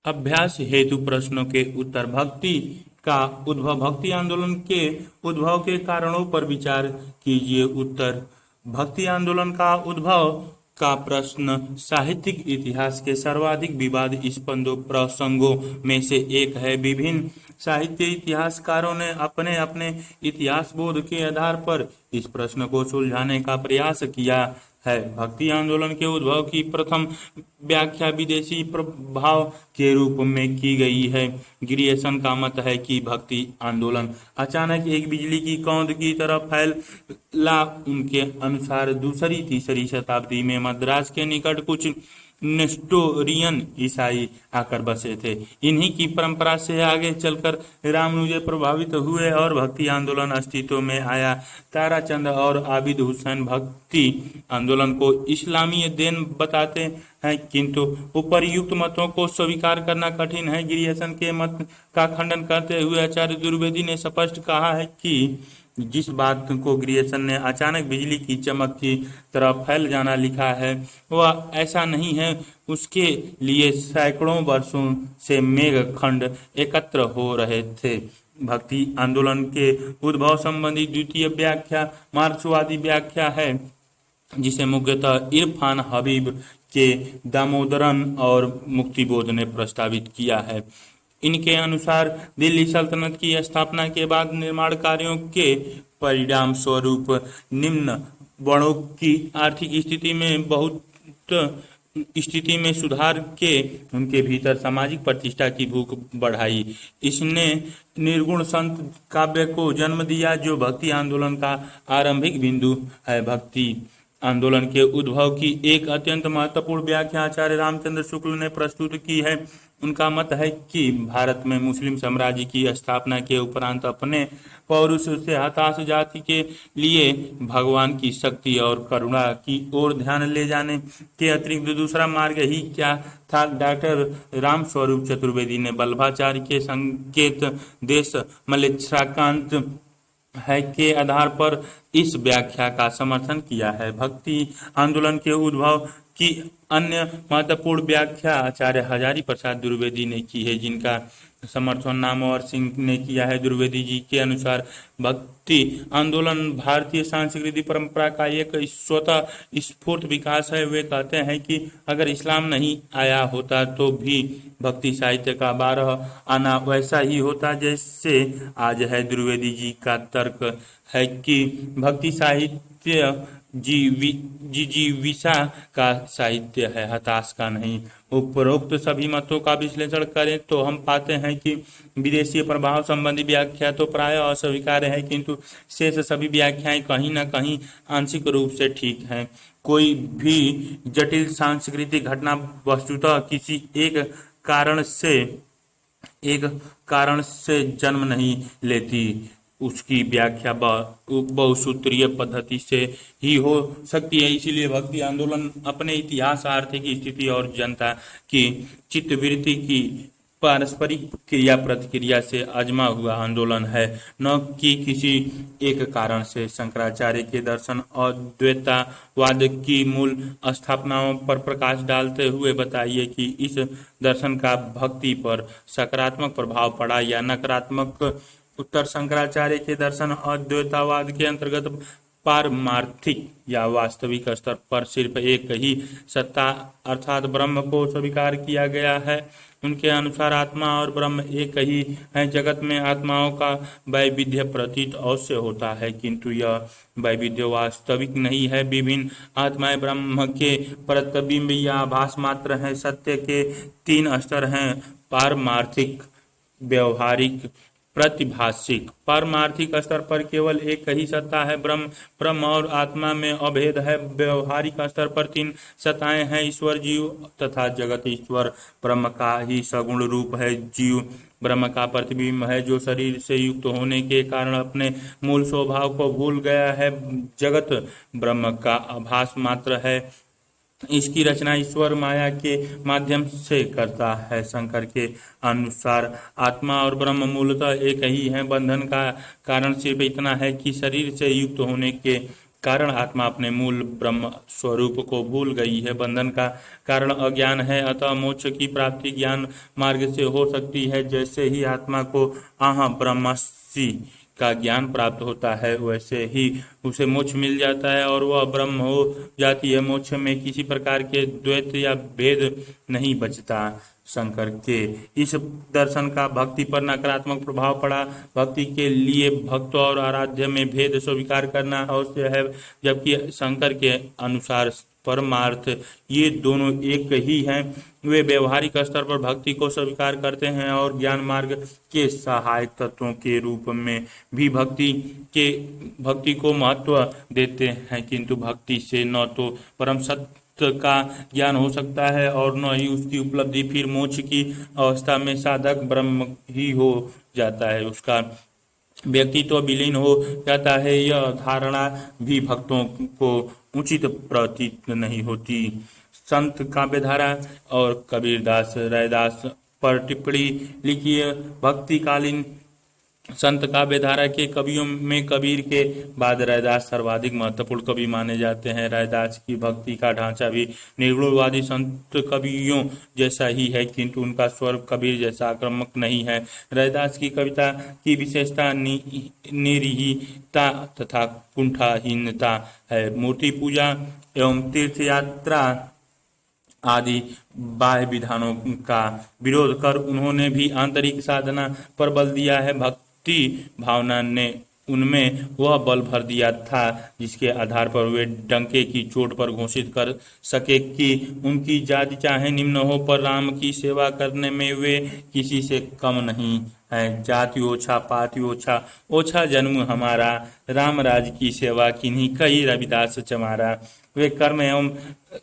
अभ्यास हेतु प्रश्नों के उत्तर। का उद्भव। भक्ति आंदोलन के उद्भव के कारणों पर विचार कीजिए। उत्तर। भक्ति आंदोलन का उद्भव का प्रश्न साहित्यिक इतिहास के सर्वाधिक विवादास्पद प्रसंगों में से एक है। विभिन्न साहित्य इतिहासकारों ने अपने अपने इतिहास बोध के आधार पर इस प्रश्न को सुलझाने का प्रयास किया है। भक्ति आंदोलन के उद्भव की प्रथम व्याख्या विदेशी प्रभाव के रूप में की गई है। ग्रियर्सन का मत है कि भक्ति आंदोलन अचानक एक बिजली की कौंध की तरह फैला। उनके अनुसार दूसरी तीसरी शताब्दी में मद्रास के निकट कुछ नेस्टोरियन ईसाई आकर बसे थे। इन्हीं की परंपरा से आगे चलकर रामानुज प्रभावित हुए और भक्ति आंदोलन अस्तित्व में आया। ताराचंद और आबिद हुसैन भक्ति आंदोलन को इस्लामी देन बताते हैं, किंतु उपर्युक्त मतों को स्वीकार करना कठिन है। ग्रियर्सन के मत का खंडन करते हुए आचार्य द्विवेदी ने स्पष्ट कहा है कि जिस बात को ग्रियर्सन ने अचानक बिजली की चमक की तरह फैल जाना लिखा है वह ऐसा नहीं है। उसके लिए सैकड़ों वर्षों से मेघ खंड एकत्र हो रहे थे। भक्ति आंदोलन के उद्भव संबंधी द्वितीय व्याख्या मार्क्सवादी व्याख्या है, जिसे मुख्यतः इरफान हबीब के दामोदरन और मुक्तिबोध ने प्रस्तावित किया है। इनके अनुसार दिल्ली सल्तनत की स्थापना के बाद निर्माण कार्यों के परिणाम स्वरूप निम्न वर्णों की आर्थिक स्थिति में सुधार के उनके भीतर सामाजिक प्रतिष्ठा की भूख बढ़ाई। इसने निर्गुण संत काव्य को जन्म दिया, जो भक्ति आंदोलन का आरंभिक बिंदु है। भक्ति आंदोलन के उद्भव की एक अत्यंत महत्वपूर्ण व्याख्या आचार्य रामचंद्र शुक्ल ने प्रस्तुत की है। उनका मत है कि भारत में मुस्लिम साम्राज्य की स्थापना के उपरांत अपने पौरुष से हताश जाति के लिए भगवान की शक्ति और करुणा की ओर ध्यान ले जाने के अतिरिक्त दूसरा मार्ग ही क्या था। डॉक्टर रामस्वरूप चतुर्वेदी ने वल्लभाचार्य के संकेत देश मलेच्छाकांत है के आधार पर इस व्याख्या का समर्थन किया है। भक्ति आंदोलन के उद्भव की अन्य महत्वपूर्ण व्याख्या आचार्य हजारी प्रसाद द्विवेदी ने की है, जिनका समर्थन नामवर सिंह ने किया है। द्विवेदी जी के अनुसार भक्ति आंदोलन भारतीय सांस्कृतिक परंपरा का एक स्वतः स्फूर्त विकास है। वे कहते हैं कि अगर इस्लाम नहीं आया होता तो भी भक्ति साहित्य का 12 आना वैसा ही होता जैसे आज है। द्विवेदी जी का तर्क है कि भक्ति साहित्य जीविका का साहित्य है, हताश का नहीं। उपरोक्त सभी मतों का विश्लेषण करें तो हम पाते हैं कि विदेशी प्रभाव संबंधी व्याख्या तो प्राय अस्वीकार्य है, किंतु शेष सभी व्याख्याएं कहीं न कहीं आंशिक रूप से ठीक हैं। कोई भी जटिल सांस्कृतिक घटना वस्तुतः किसी एक कारण से जन्म नहीं लेती। उसकी व्याख्या बहुसूत्रीय पद्धति से ही हो सकती है। इसीलिए भक्ति आंदोलन अपने इतिहास, आर्थिक स्थिति और जनता की चित्तवृत्ति की पारस्परिक क्रिया प्रतिक्रिया से आजमा हुआ आंदोलन है, न कि किसी एक कारण से। शंकराचार्य के दर्शन अद्वैतवाद की मूल स्थापनाओं पर प्रकाश डालते हुए बताइए कि इस दर्शन का भक्ति पर सकारात्मक प्रभाव पड़ा या नकारात्मक। उत्तर। शंकराचार्य के दर्शन अद्वैतवाद के अंतर्गत पारमार्थिक या वास्तविक स्तर पर सिर्फ एक ही सत्ता अर्थात ब्रह्म को स्वीकार किया गया है। उनके अनुसार आत्मा और ब्रह्म एक ही है। जगत में आत्माओं का वैविध्य प्रतीत अवश्य होता है, किंतु यह वैविध्य वास्तविक नहीं है। विभिन्न आत्माएं ब्रह्म के प्रतिबिंब या आभास मात्र हैं। सत्य के 3 स्तर हैं: पारमार्थिक, व्यवहारिक, प्रतिभाषिक। पारमार्थिक स्तर पर केवल एक ही सत्ता है, ब्रह्म और आत्मा में अभेद है। व्यवहारिक स्तर पर 3 सत्ताएं हैं: ईश्वर, जीव तथा जगत। ईश्वर ब्रह्म का ही सगुण रूप है। जीव ब्रह्म का प्रतिबिंब है, जो शरीर से युक्त होने के कारण अपने मूल स्वभाव को भूल गया है। जगत ब्रह्म का आभास मात्र है। इसकी रचना ईश्वर माया के माध्यम से करता है। शंकर के अनुसार आत्मा और ब्रह्म मूलतः एक ही है। बंधन का कारण सिर्फ इतना है कि शरीर से युक्त होने के कारण आत्मा अपने मूल ब्रह्म स्वरूप को भूल गई है। बंधन का कारण अज्ञान है, अतः मोक्ष की प्राप्ति ज्ञान मार्ग से हो सकती है। जैसे ही आत्मा को ब्रह्मसि का ज्ञान प्राप्त होता है, वैसे ही उसे मोक्ष मिल जाता है और वह ब्रह्म हो जाती है। मोक्ष में किसी प्रकार के द्वैत या भेद नहीं बचता। शंकर के इस दर्शन का भक्ति पर नकारात्मक प्रभाव पड़ा। भक्ति के लिए भक्त और आराध्य में भेद स्वीकार करना अवश्य है, जबकि शंकर के अनुसार परमार्थ ये दोनों एक ही हैं। वे व्यवहारिक स्तर पर भक्ति को स्वीकार करते हैं और ज्ञान मार्ग के सहायक तत्वों के रूप में भी भक्ति को महत्व देते हैं, किंतु भक्ति से न तो परम सत्य का ज्ञान हो सकता है और न ही उसकी उपलब्धि। फिर मोक्ष की अवस्था में साधक ब्रह्म ही हो जाता है, उसका व्यक्तित्व विलीन हो जाता है। यह धारणा भी भक्तों को उचित प्रतीत नहीं होती। संत काव्यधारा और कबीरदास रैदास पर टिप्पणी लिखिए। भक्तिकालीन संत काव्यधारा के कवियों में कबीर के बाद रैदास सर्वाधिक महत्वपूर्ण कवि माने जाते हैं। रैदास की भक्ति का ढांचा भी निर्गुणवादी संत कवियों जैसा ही है, किंतु उनका स्वर कबीर जैसा आक्रामक नहीं है। रैदास की कविता की विशेषता निरीहता तथा कुंठाहीनता है। मूर्ति पूजा एवं तीर्थ यात्रा आदि बाह्य विधानों का विरोध कर उन्होंने भी आंतरिक साधना पर बल दिया है। भक्ति भावना ने उनमें वह बल भर दिया था जिसके आधार पर वे डंके की चोट पर घोषित कर सके कि उनकी जाति चाहे निम्न हो, पर राम की सेवा करने में वे किसी से कम नहीं है। जाति ओछा पाति ओछा, ओछा जन्म हमारा, राम राज की सेवा किन्हीं कही रविदास चमारा। वे कर्म एवं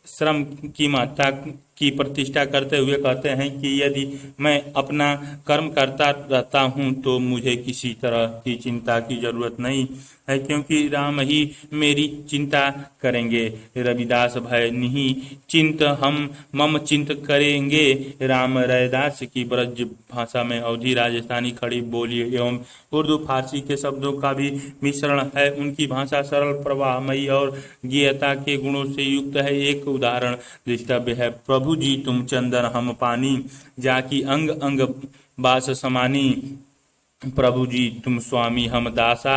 श्रम की महत्ता की प्रतिष्ठा करते हुए कहते हैं कि यदि मैं अपना कर्म करता रहता हूँ तो मुझे किसी तरह की चिंता की जरूरत नहीं है, क्योंकि राम ही मेरी चिंता करेंगे। रविदास भय नहीं चिंत हम मम चिंत करेंगे। राम रैदास की ब्रज भाषा में अवधी राजस्थानी खड़ी बोली एवं उर्दू फारसी के शब्दों का भी मिश्रण है। उनकी भाषा सरल प्रवाहमयी और गेयता के गुणों से युक्त है। एक उदाहरण दृष्टव्य है। प्रभु जी तुम चंदन हम पानी, जाकी अंग अंग बास समानी। प्रभु जी तुम स्वामी हम दासा,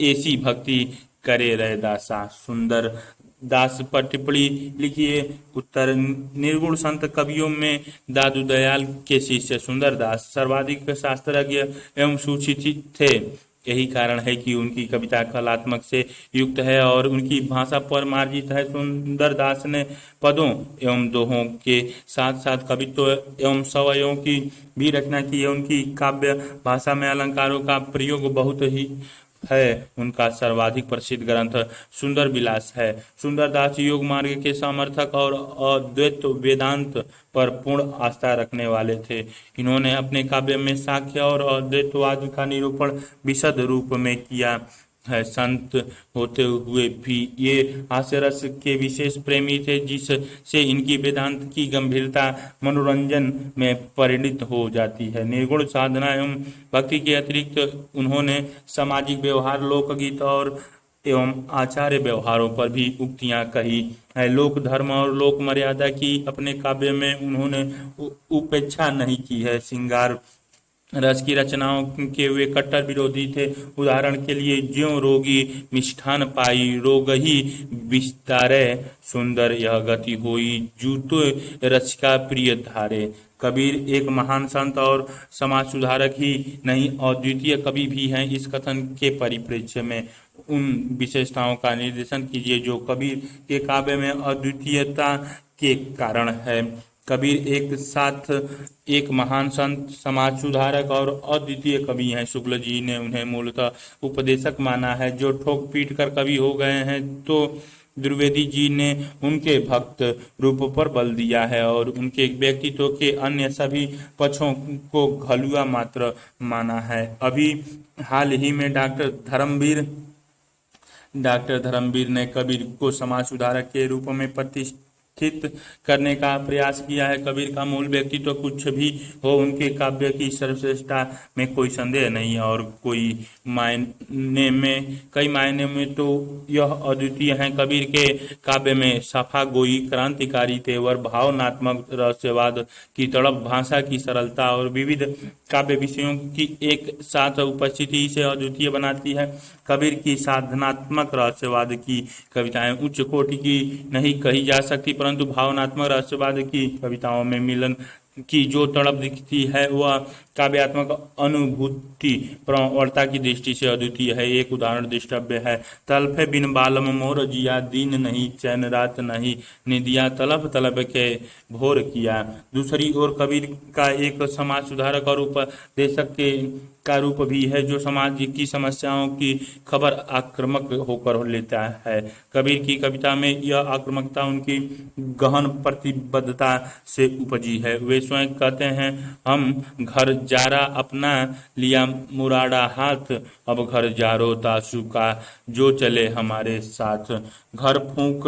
ऐसी भक्ति करे रैदासा। सुंदर दास पर टिप्पणी लिखिए। उत्तर निर्गुण संत कवियों में दादू दयाल के शिष्य सुंदर दास सर्वाधिक शास्त्रज्ञ एवं सुशिक्षित थे। यही कारण है कि उनकी कविता कलात्मक से युक्त है और उनकी भाषा पर मार्जित है। सुंदर दास ने पदों एवं दोहों के साथ साथ कवित्व एवं सवयों की भी रचना की है। उनकी काव्य भाषा में अलंकारों का प्रयोग बहुत ही है। उनका सर्वाधिक प्रसिद्ध ग्रंथ सुंदर विलास है। सुंदरदास योग मार्ग के समर्थक और अद्वैत वेदांत पर पूर्ण आस्था रखने वाले थे। इन्होंने अपने काव्य में सांख्य और अद्वैतवाद का निरूपण विशद रूप में किया है। संत होते हुए भी ये हास्यरस के विशेष प्रेमी थे, जिससे इनकी वेदांत की गंभीरता मनोरंजन में परिणित हो जाती है। निर्गुण साधना एवं भक्ति के अतिरिक्त उन्होंने सामाजिक व्यवहार, लोकगीत और एवं आचार्य व्यवहारों पर भी उक्तियां कही है। लोक धर्म और लोक मर्यादा की अपने काव्य में उन्होंने उपेक्षा नहीं की है। श्रृंगार रस की रचनाओं के वे कट्टर विरोधी थे। उदाहरण के लिए, ज्यों रोगी मिष्ठान पाई, रोग ही विस्तारे, सुंदर यह गति होई, जूतो रस का प्रिय धारे। कबीर एक महान संत और समाज सुधारक ही नहीं, अद्वितीय कवि भी हैं। इस कथन के परिप्रेक्ष्य में उन विशेषताओं का निर्देशन कीजिए जो कबीर के काव्य में अद्वितीयता के कारण है। कबीर एक साथ एक महान संत, समाज सुधारक और अद्वितीय कवि हैं। शुक्ल जी ने उन्हें मूलतः उपदेशक माना है जो ठोक पीट कर कवि हो गए हैं, तो द्विवेदी जी ने उनके भक्त रूप पर बल दिया है और उनके व्यक्तित्व के अन्य सभी पक्षों को घलुआ मात्र माना है। अभी हाल ही में डॉक्टर धर्मवीर ने कबीर को समाज सुधारक के रूप में प्रतिष्ठित स्थित करने का प्रयास किया है। कबीर का मूल व्यक्तित्व कुछ भी हो, उनके काव्य की सर्वश्रेष्ठता में कोई संदेह नहीं, और कई मायने में तो यह अद्वितीय है। कबीर के काव्य में सफा गोई, क्रांतिकारी तेवर, भावनात्मक रहस्यवाद की तड़प, भाषा की सरलता और विविध काव्य विषयों की एक साथ उपस्थिति इसे अद्वितीय बनाती है। कबीर की साधनात्मक रहस्यवाद की कविताएं उच्च कोटि की नहीं कही जा सकती, परंतु भावनात्मक रहस्यवाद की कविताओं में मिलन की जो तड़प दिखती है वह काव्यात्मक अनुभूति प्रवणता की दृष्टि से अद्वितीय है। एक उदाहरण दृष्टव्य है। तलफे बिन बालम मोर जिया, दिन नहीं चैन रात नहीं निदिया, तलब तलब के भोर किया। दूसरी ओर कबीर का एक समाज सुधारक और उपदेशक के का रूप भी है, जो समाज की समस्याओं की खबर आक्रामक होकर लेता है। कबीर की कविता में यह आक्रामकता उनकी गहन प्रतिबद्धता से उपजी है। वे स्वयं कहते हैं, हम घर जारा अपना लिया मुराड़ा हाथ, अब घर जारो तासु का जो चले हमारे साथ। घर फूंक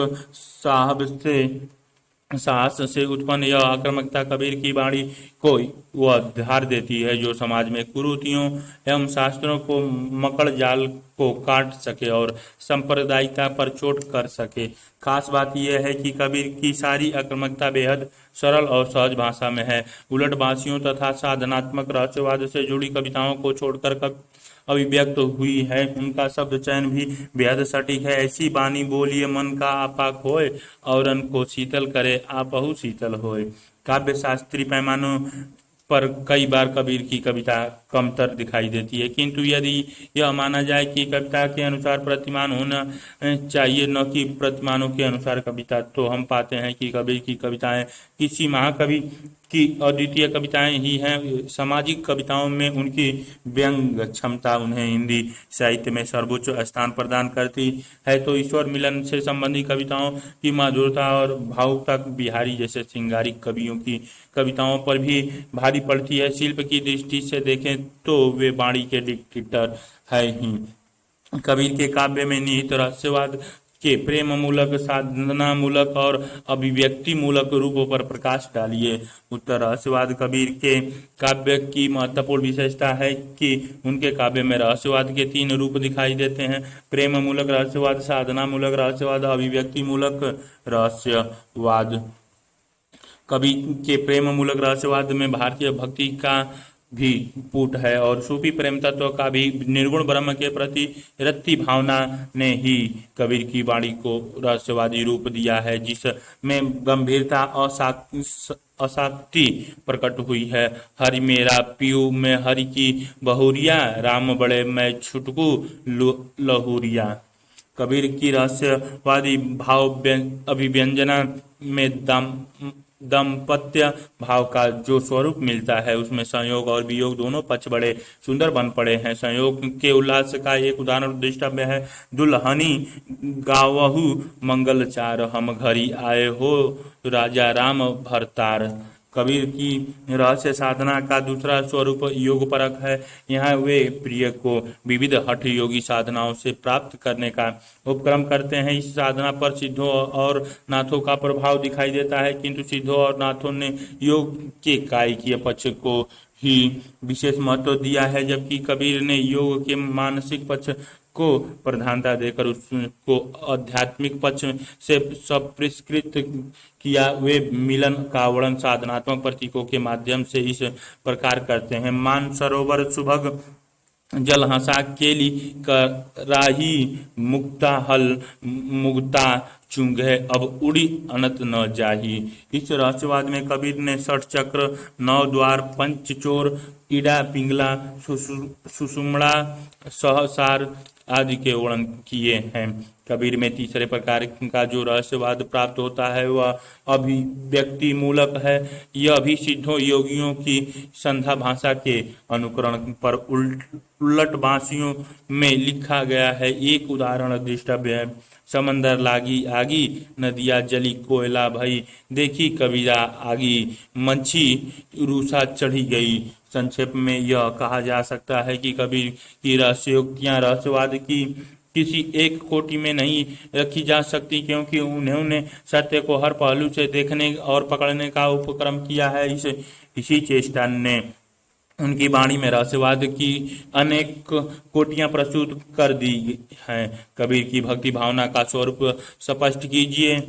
साहस से उत्पन्न यह आक्रामकता कबीर की वाणी को वह धार देती है जो समाज में कुरीतियों एवं शास्त्रों को मकड़ जाल को काट सके और सांप्रदायिकता पर चोट कर सके। खास बात यह है कि कबीर की सारी आक्रामकता बेहद सरल और सहज भाषा में है। उलट बांसियों तथा साधनात्मक रहस्यवाद से जुड़ी कविताओं को छोड़कर अभिव्यक्त हुई है। उनका शब्द चयन भी बेहद सटीक है। ऐसी बानी बोलिए मन का आपा खोए, औरन को शीतल करे आपहु शीतल होए। काव्य शास्त्रीय पैमानों पर कई बार कबीर की कविता कमतर दिखाई देती है, किंतु यदि यह माना जाए कि कविता के अनुसार प्रतिमान होना चाहिए न कि प्रतिमानों के अनुसार कविता, तो हम पाते हैं कि कबीर की कविताएं किसी महाकवि की अद्वितीय कविताएं ही हैं। सामाजिक कविताओं में उनकी व्यंग क्षमता उन्हें हिंदी साहित्य में सर्वोच्च स्थान प्रदान करती है, तो ईश्वर मिलन से संबंधित कविताओं की मधुरता और भावुकता बिहारी जैसे श्रृंगारिक कवियों की कविताओं पर भी भारी पड़ती है। शिल्प की दृष्टि से देखें तो वे वाणी के डिक्टेटर है ही। कबीर के काव्य में निहित रहस्यवाद के प्रेम मूलक, साधना मूलक और अभिव्यक्ति मूलक रूपों पर प्रकाश डालिए। उत्तर रहस्यवाद कबीर के काव्य की महत्वपूर्ण विशेषता है कि उनके काव्य में रहस्यवाद के 3 रूप दिखाई देते हैं: प्रेम मूलक रहस्यवाद, साधना मूलक रहस्यवाद, अभिव्यक्ति मूलक रहस्यवाद। कवि के प्रेम मूलक रहस्यवाद में भारतीय भक्ति का भी पुट है और सूफी प्रेम तत्व का भी। निर्गुण ब्रह्म के प्रति रति भावना ने ही कबीर की वाणी को रहस्यवादी रूप दिया है, जिसमें गंभीरता अशाक्ति प्रकट हुई है। हरि मेरा पियू में हरि की बहुरिया, राम बड़े मैं छुटकू लहुरिया। कबीर की रहस्यवादी भाव अभिव्यंजना में दाम्पत्य भाव का जो स्वरूप मिलता है, उसमें संयोग और वियोग दोनों पक्ष बड़े सुंदर बन पड़े हैं। संयोग के उल्लास का एक उदाहरण दृष्टव्य है। दुल्हनी गावहु मंगल चार, हम घरी आए हो राजा राम भरतार। कबीर की रहस्य साधना का दूसरा स्वरूप योग परक है। यहाँ वे प्रिय को विविध हठ योगी साधनाओं से प्राप्त करने का उपक्रम करते हैं। इस साधना पर सिद्धों और नाथों का प्रभाव दिखाई देता है, किंतु सिद्धों और नाथों ने योग के कायिकीय पक्ष को ही विशेष महत्व दिया है, जबकि कबीर ने योग के मानसिक पक्ष को प्रधानता देकर उसको आध्यात्मिक पक्ष से संप्रेषित किया। वे मिलन का वर्णन साधनात्मक प्रतीकों के माध्यम से इस प्रकार करते हैं: मान सरोवर सुभग जल हंसा केली कराही, मुक्ता हल मुक्ता चुंगे अब उड़ी अनंत न जाही। इस रहस्यवाद में कबीर ने 6 चक्र, 9 द्वार, पंचचोर, इड़ा पिंगला, सुषुम्ना, सहसार आदि के वर्णन किए हैं। कबीर में तीसरे प्रकार का जो रहस्यवाद प्राप्त होता है वह अभिव्यक्ति मूलक है। यह भी सिद्धों योगियों की संध्या भाषा के अनुकरण पर उलट बांसियों में लिखा गया है। एक उदाहरण दृष्टव्य है: समंदर लागी आगी, नदिया जली कोयला भई, देखी कबीरा आगी, मच्छी रूसा चढ़ी गई। संक्षेप में यह कहा जा सकता है कि कबीर की रहस्योक्तियां रहस्यवाद की किसी एक कोटि में नहीं रखी जा सकती, क्योंकि उन्होंने सत्य को हर पहलू से देखने और पकड़ने का उपक्रम किया है। इसी चेष्टा ने उनकी वाणी में रहस्यवाद की अनेक कोटियां प्रस्तुत कर दी हैं। कबीर की भक्ति भावना का स्वरूप स्पष्ट कीजिए।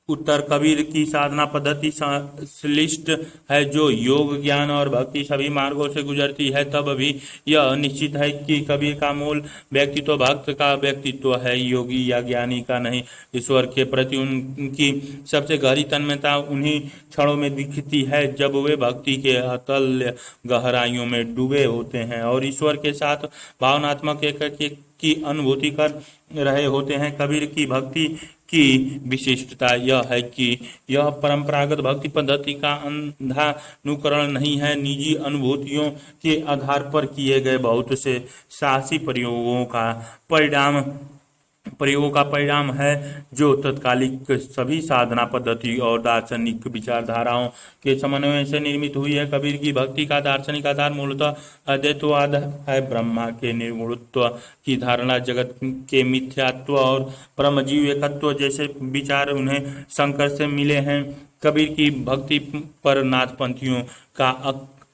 उत्तर: कबीर की साधना पद्धति संश्लिष्ट है, जो योग, ज्ञान और भक्ति सभी मार्गों से गुजरती है। तब भी यह निश्चित है कि कबीर का मूल व्यक्तित्व भक्त का व्यक्तित्व है, योगी या ज्ञानी का नहीं। ईश्वर के प्रति उनकी सबसे गहरी तन्मयता उन्हीं क्षणों में दिखती है जब वे भक्ति के अतुल्य गहराइयों में डूबे होते हैं और ईश्वर के साथ भावनात्मक एक की अनुभूति कर रहे होते हैं। कबीर की भक्ति की विशिष्टता यह है कि यह परंपरागत भक्ति पद्धति का अंधानुकरण नहीं है। निजी अनुभूतियों के आधार पर किए गए बहुत से साहसी प्रयोगों का परिणाम है, जो तत्कालिक सभी साधना पद्धति और दार्शनिक विचारधाराओं के समन्वय से निर्मित हुई है। कबीर की भक्ति का दार्शनिक आधार मूलतः अद्वैतवाद है। ब्रह्मा के निर्गुणत्व की धारणा, जगत के मिथ्यात्व और परमजीव एकत्व जैसे विचार उन्हें शंकर से मिले हैं। कबीर की भक्ति पर नाथपंथियों का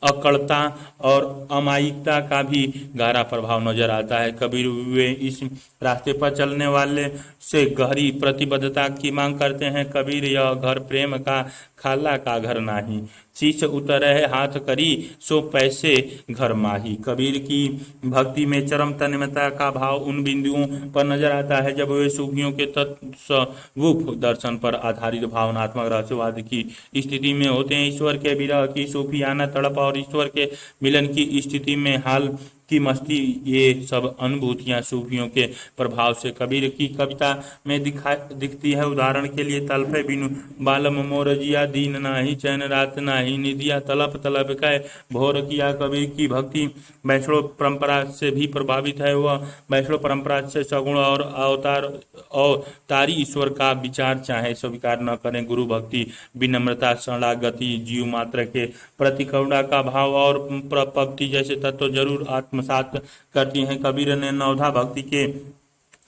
अकड़ता और अमायिकता का भी गहरा प्रभाव नजर आता है। कबीर वे इस रास्ते पर चलने वाले से गहरी प्रतिबद्धता की मांग करते हैं। कबीर यह घर प्रेम का खाला का घर नाही, शीश उतरे हाथ करी सो पैसे घर माही। कबीर की भक्ति में चरम तन्मयता का भाव उन बिंदुओं पर नजर आता है जब वे सूफियों के तत्सवुफ दर्शन पर आधारित भावनात्मक रहस्यवाद की स्थिति में होते हैं। ईश्वर के विरह की सूफियाना तड़प और ईश्वर के मिलन की स्थिति में हाल की मस्ती, ये सब अनुभूतियां सूफियों के प्रभाव से कबीर की कविता में दिखती है। उदाहरण के लिए: तलफे बिनु बालम मोर जिया, दीन नाही चैन रात नाही निदिया, तलप तलप कै भोर किया। कबीर की भक्ति वैष्णव परंपरा से भी प्रभावित है। वह वैष्णव परंपरा से सगुण और अवतारी ईश्वर का विचार चाहे स्वीकार न करें। गुरु भक्ति, विनम्रता, शरणागति, जीव मात्र के प्रति करुणा का भाव और प्रपत्ति जैसे तत्व जरूर आत्मसात करती हैं। कबीर ने नवधा भक्ति के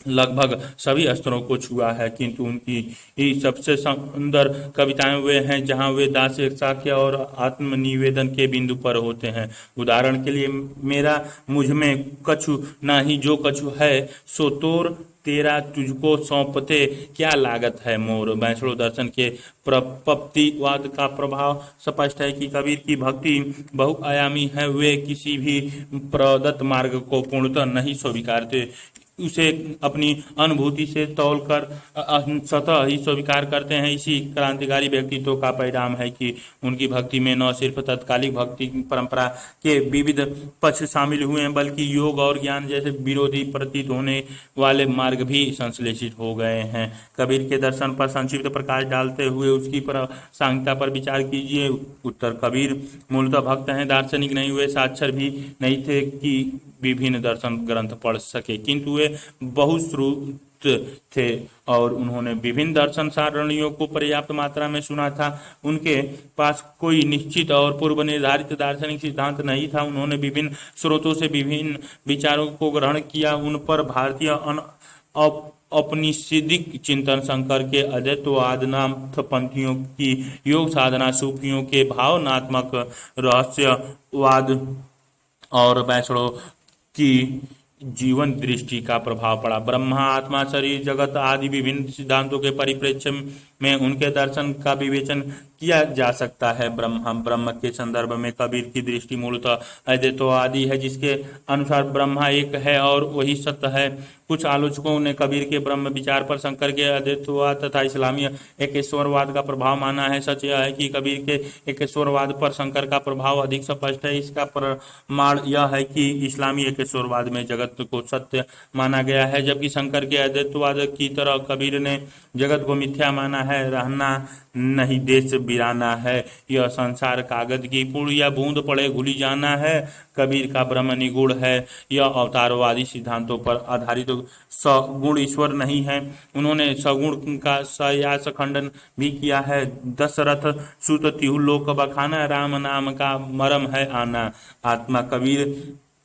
लगभग सभी स्तरों को छुआ है, किंतु उनकी सबसे सुंदर कविताएं वे हैं जहां वे दास साख्य और आत्मनिवेदन के बिंदु पर होते हैं। उदाहरण के लिए: मेरा मुझ में कछु नाही, जो कछु है सो तोर, तेरा तुझको सौंपते क्या लागत है मोर। वैष्णव दर्शन के प्रपत्तिवाद का प्रभाव स्पष्ट है कि कबीर की भक्ति बहुआयामी है। वे किसी भी प्रदत्त मार्ग को पूर्णतः नहीं स्वीकारते, उसे अपनी अनुभूति से तौलकर स्वतः ही स्वीकार करते हैं। इसी क्रांतिकारी व्यक्तित्व का परिणाम है कि उनकी भक्ति में न सिर्फ तत्कालिक भक्ति परंपरा के विविध पक्ष शामिल हुए हैं, बल्कि योग और ज्ञान जैसे विरोधी प्रतीत होने वाले मार्ग भी संश्लेषित हो गए हैं। कबीर के दर्शन पर संक्षिप्त प्रकाश डालते हुए उसकी प्रासंगिकता पर विचार कीजिए। उत्तर: कबीर मूलतः भक्त हैं, दार्शनिक नहीं। वे साक्षर भी नहीं थे कि विभिन्न दर्शन ग्रंथ पढ़ सके, किंतु वे बहुश्रुत थे और उन्होंने विभिन्न दर्शन सारणियों को पर्याप्त मात्रा में सुना था। उनके पास कोई निश्चित और पूर्व निर्धारित दार्शनिक सिद्धांत नहीं था। उन्होंने विभिन्न स्रोतों से विभिन्न विचारों को ग्रहण किया। उन पर भारतीय औपनिषदिक चिंतन, शंकर के अद्वैतवाद, नाथपंथियों की योग साधना, सूफियों के भावनात्मक रहस्यवाद और वैष्णव की जीवन दृष्टि का प्रभाव पड़ा। ब्रह्मा, आत्मा, शरीर, जगत आदि विभिन्न सिद्धांतों के परिप्रेक्ष्य में उनके दर्शन का विवेचन किया जा सकता है। ब्रह्म के संदर्भ में कबीर की दृष्टि मूलतः अद्वैतवादी है, जिसके अनुसार ब्रह्मा एक है और वही सत्य है। कुछ आलोचकों ने कबीर के ब्रह्म विचार पर शंकर के अद्वैतवाद तथा इस्लामी एकेश्वरवाद का प्रभाव माना है। सच यह है कि कबीर के एकेश्वरवाद पर शंकर का प्रभाव अधिक स्पष्ट है। इसका प्रमाण यह है कि इस्लामी एकेश्वरवाद में जगत को सत्य माना गया है, जबकि शंकर के अद्वैतवाद की तरह कबीर ने जगत को मिथ्या माना है। रहना नहीं देश बिराना है, यह संसार कागज की पुड़ या बूंद पड़े घुली जाना है। कबीर का ब्रह्म निगुण है, यह अवतारवादी सिद्धांतों पर आधारित सगुण ईश्वर नहीं है। उन्होंने सगुण का सयास खंडन भी किया है। दशरथ सुत तिहु लोक बखाना, राम नाम का मरम है आना। आत्मा कबीर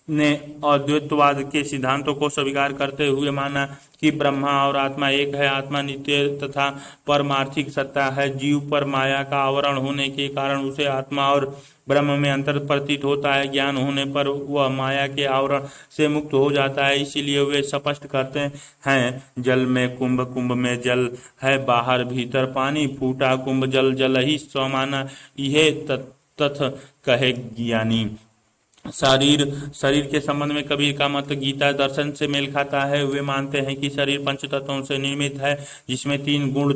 ने अद्वैतवाद के सिद्धांतों को स्वीकार करते हुए माना कि ब्रह्मा और आत्मा एक है। आत्मा नित्य तथा परमार्थिक सत्ता है। जीव पर माया का आवरण होने के कारण उसे आत्मा और ब्रह्म में अंतर प्रतीत होता है। ज्ञान होने पर वह माया के आवरण से मुक्त हो जाता है। इसीलिए वे स्पष्ट करते हैं, जल में कुंभ, कुंभ में जल है, बाहर भीतर पानी, फूटा कुंभ जल, जल ही समाना, यह तथ कहे ज्ञानी। शरीर के संबंध में कबीर का मत गीता दर्शन से मेल खाता है। वे मानते हैं कि शरीर पंच तत्वों से निर्मित है, जिसमें 3 गुण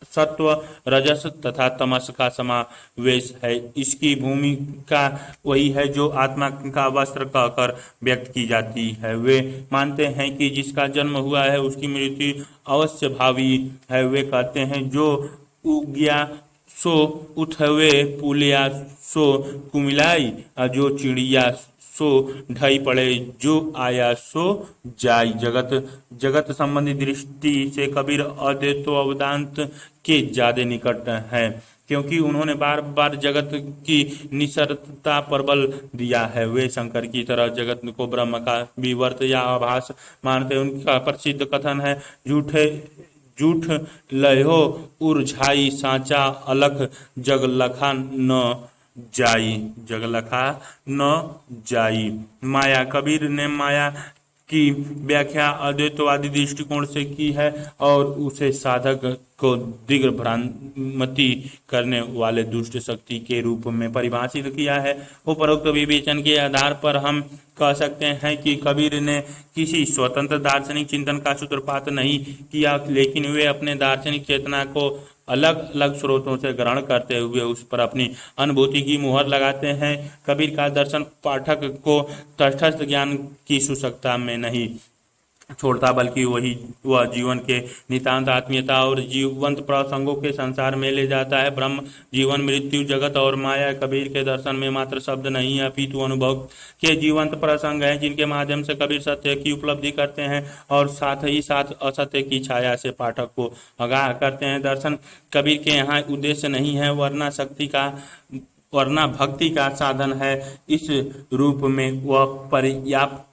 सत्व, रजस तथा तमस का समावेश है। इसकी भूमिका वही है जो आत्मा का वस्त्र कहकर व्यक्त की जाती है। वे मानते हैं कि जिसका जन्म हुआ है उसकी मृत्यु अवश्य भावी है। वे कहते हैं, जो उगया सो उठवे पुलिया, सो कुमिलाई, जो चिड़िया सो ढाई पड़े, जो आया सो जाई। जगत संबंधी दृष्टि से कबीर अद्वैत वेदांत के ज्यादा निकट है, क्योंकि उन्होंने बार बार जगत की निसरता पर बल दिया है। वे शंकर की तरह जगत को ब्रह्म का विवर्त या आभास मानते। उनका प्रसिद्ध कथन है, झूठ लयो उरझाई, साचा अलख जगलखा न जाई, जगलखा न जाई। माया, कबीर ने माया की व्याख्या अद्वैतवादी दृष्टिकोण से की है और उसे साधक को दिग्भ्रांति करने वाले दुष्ट शक्ति के रूप में परिभाषित किया है। उपरोक्त विवेचन के आधार पर हम कह सकते हैं कि कबीर ने किसी स्वतंत्र दार्शनिक चिंतन का सूत्रपात नहीं किया, लेकिन वे अपने दार्शनिक चेतना को अलग अलग स्रोतों से ग्रहण करते हुए उस पर अपनी अनुभूति की मुहर लगाते हैं। कबीर का दर्शन पाठक को तटस्थ ज्ञान की सुसुप्तता में नहीं छोड़ता, बल्कि वह जीवन के नितांत आत्मीयता और जीवंत प्रसंगों के संसार में ले जाता है। ब्रह्म, जीवन, मृत्यु, जगत और माया कबीर के दर्शन में मात्र शब्द नहीं, अपितु अनुभव के जीवंत प्रसंग हैं, जिनके माध्यम से कबीर सत्य की उपलब्धि करते हैं और साथ ही साथ असत्य की छाया से पाठक को आगाह करते हैं। दर्शन कबीर के यहाँ उद्देश्य नहीं है, वरना भक्ति का साधन है। इस रूप में वह पर्याप्त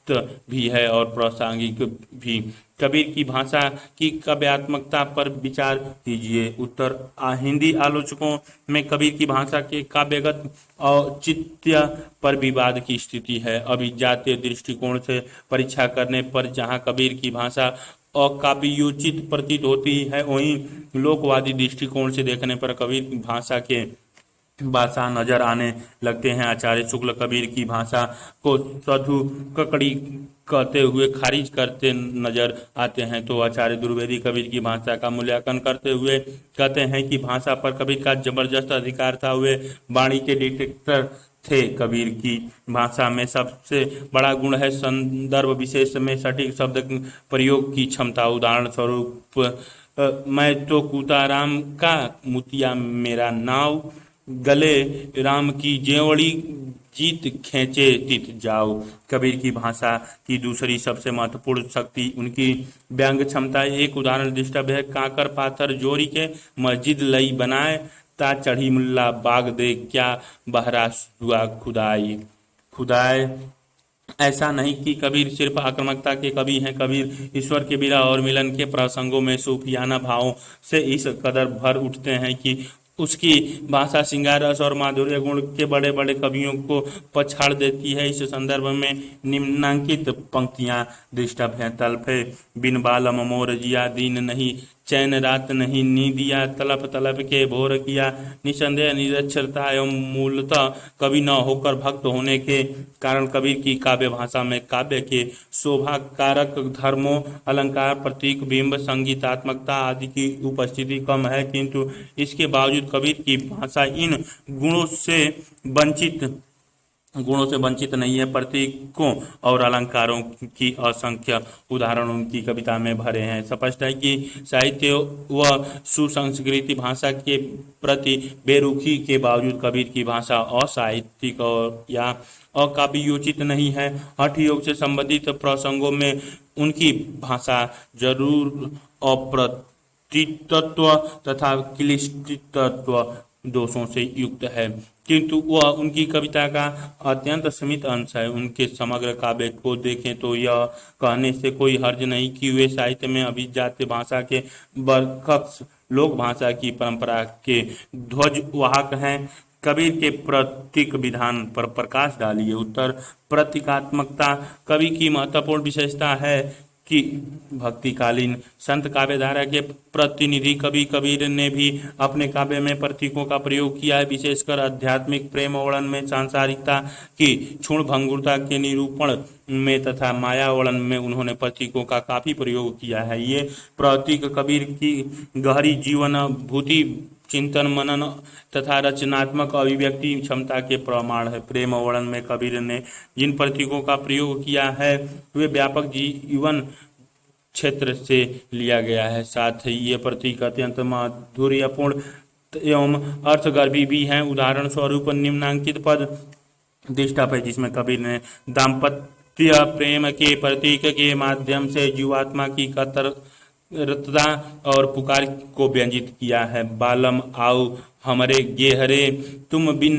भी है और प्रासंगिक भी। कबीर की भाषा की काव्यात्मकता पर विचार कीजिए। उत्तर हिंदी आलोचकों में कबीर की भाषा के काव्यगत औचित्य पर विवाद की स्थिति है। अभिजातीय दृष्टिकोण से परीक्षा करने पर जहाँ कबीर की भाषा अकाव्योचित प्रतीत होती है, वहीं लोकवादी दृष्टिकोण से देखने पर कबीर की भाषा के भाषा नजर आने लगते हैं। आचार्य शुक्ल कबीर की भाषा को साधु ककड़ी कहते हुए खारिज करते नजर आते हैं, तो आचार्य द्विवेदी कबीर की भाषा का मूल्यांकन करते हुए कहते हैं कि भाषा पर कबीर का जबरदस्त अधिकार था। वे वाणी के डिटेक्टर थे। कबीर की भाषा में सबसे बड़ा गुण है संदर्भ विशेष में सटीक शब्द प्रयोग की क्षमता। उदाहरण स्वरूप, मैं तो कूता राम का, मुतिया मेरा नाव, गले राम की जेवड़ी, जीत खींचे तित जाओ। कबीर की भाषा की दूसरी सबसे महत्वपूर्ण शक्ति उनकी व्यंग क्षमता। एक उदाहरण दृष्टव्य है, काकर पाथर जोड़ी के मस्जिद लई बनाए, ता चढ़ी मुल्ला बाग दे, क्या बहरा हुआ खुदाए। ऐसा नहीं कि कबीर सिर्फ आक्रामकता के कवि हैं। कबीर ईश्वर के विरह और मिलन के प्रसंगों में सूफियाना भावों से इस कदर भर उठते हैं कि उसकी भाषा श्रृंगार रस और माधुर्य गुण के बड़े बड़े कवियों को पछाड़ देती है। इस संदर्भ में निम्नांकित पंक्तियां दृष्टव्य हैं। तलफे बिन बालम मोर जिया, दीन नहीं चैन रात नहीं नींदिया, तलप तलप के भोर किया। निसंदेह निरक्षरता एवं मूलतः कवि न होकर भक्त होने के कारण कबीर की काव्य भाषा में काव्य के शोभा कारक धर्मों, अलंकार, प्रतीक, बिंब, संगीतात्मकता आदि की उपस्थिति कम है, किंतु इसके बावजूद कबीर की भाषा इन गुणों से वंचित नहीं है। प्रतीकों और अलंकारों की असंख्य उदाहरण उनकी कविता में भरे हैं। स्पष्ट है कि साहित्य व सुसंस्कृति भाषा के प्रति बेरुखी के बावजूद कबीर की भाषा असाहित्यिक और या अकाव्योचित नहीं है। हठ योग से संबंधित प्रसंगों में उनकी भाषा जरूर अप्रतीतत्व तथा क्लिष्टत्व दोषों से युक्त है। किंतु वह उनकी कविता का अत्यंत सीमित अंश है। उनके समग्र काव्य को देखें तो यह कहने से कोई हर्ज नहीं कि वे साहित्य में अभिजात्य भाषा के बरखस लोक भाषा की परंपरा के ध्वजवाहक हैं। कबीर के प्रतीक विधान पर प्रकाश डालिए। उत्तर, प्रतीकात्मकता कवि की महत्वपूर्ण विशेषता है कि भक्तिकालीन संत काव्यधारा के प्रतिनिधि कवि कबीर ने भी अपने काव्य में प्रतीकों का प्रयोग किया है। विशेषकर आध्यात्मिक प्रेम वर्णन में, सांसारिकता की क्षुण भंगुरता के निरूपण में तथा माया वर्णन में उन्होंने प्रतीकों का काफी प्रयोग किया है। ये प्रतीक कबीर की गहरी जीवन भूति, चिंतन मनन तथा रचनात्मक अभिव्यक्ति क्षमता के प्रमाण है। प्रेम वर्णन में कबीर ने जिन प्रतीकों का प्रयोग किया है वे व्यापक जीवन क्षेत्र से लिया गया है। साथ ही ये प्रतीक अत्यंत माधुर्यपूर्ण एवं अर्थगर्भी भी हैं। उदाहरण स्वरूप निम्नांकित पद दृष्टा है जिसमें कबीर ने दाम्पत्य प्रेम के प्रतीक के माध्यम से जीवात्मा की कतरता और पुकार को व्यंजित किया है। बालम आओ हमरे गेहरे, तुम बिन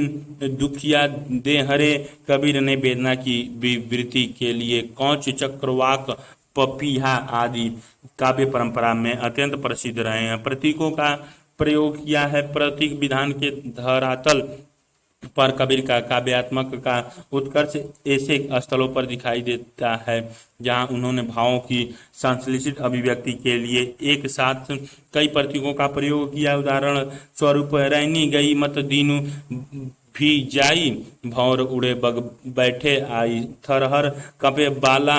दुखिया दे हरे। कबीर ने वेदना की विवृत्ति के लिए कौच, चक्रवाक, पपीहा आदि काव्य परंपरा में अत्यंत प्रसिद्ध रहे हैं। प्रतीकों का प्रयोग किया है। प्रतीक विधान के धरातल पर कबीर का काव्यात्मक का उत्कर्ष ऐसे स्थलों पर दिखाई देता है जहां उन्होंने भावों की संश्लेषित अभिव्यक्ति के लिए एक साथ कई प्रतीकों का प्रयोग किया। उदाहरण स्वरूप, रैनी गई मत दीनु भी जाई, भौर उड़े बग बैठे आई, थरहर कपे बाला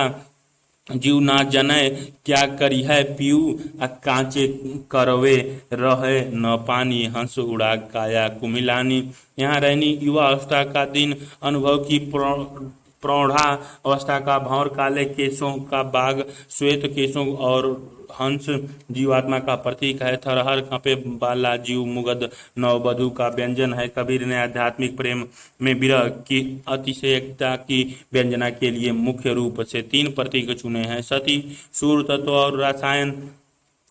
जीव ना जनै, क्या करी है पीऊ, कांचे करवे रहे न पानी, हंस उड़ा काया कुमिलानी। यहाँ रहनी युवा अवस्था का दिन अनुभव की प्रौढ़ा अवस्था का भौर, काले केशों का बाघ, श्वेत केशों और हंस जीवात्मा का प्रतीक है। थरहर कपे बाला जीव मुगद नववधु का व्यंजन है। कबीर ने आध्यात्मिक प्रेम में विरह की अतिशयता की व्यंजना के लिए मुख्य रूप से 3 प्रतीक चुने हैं, सती, सूर्य तत्व और रसायन।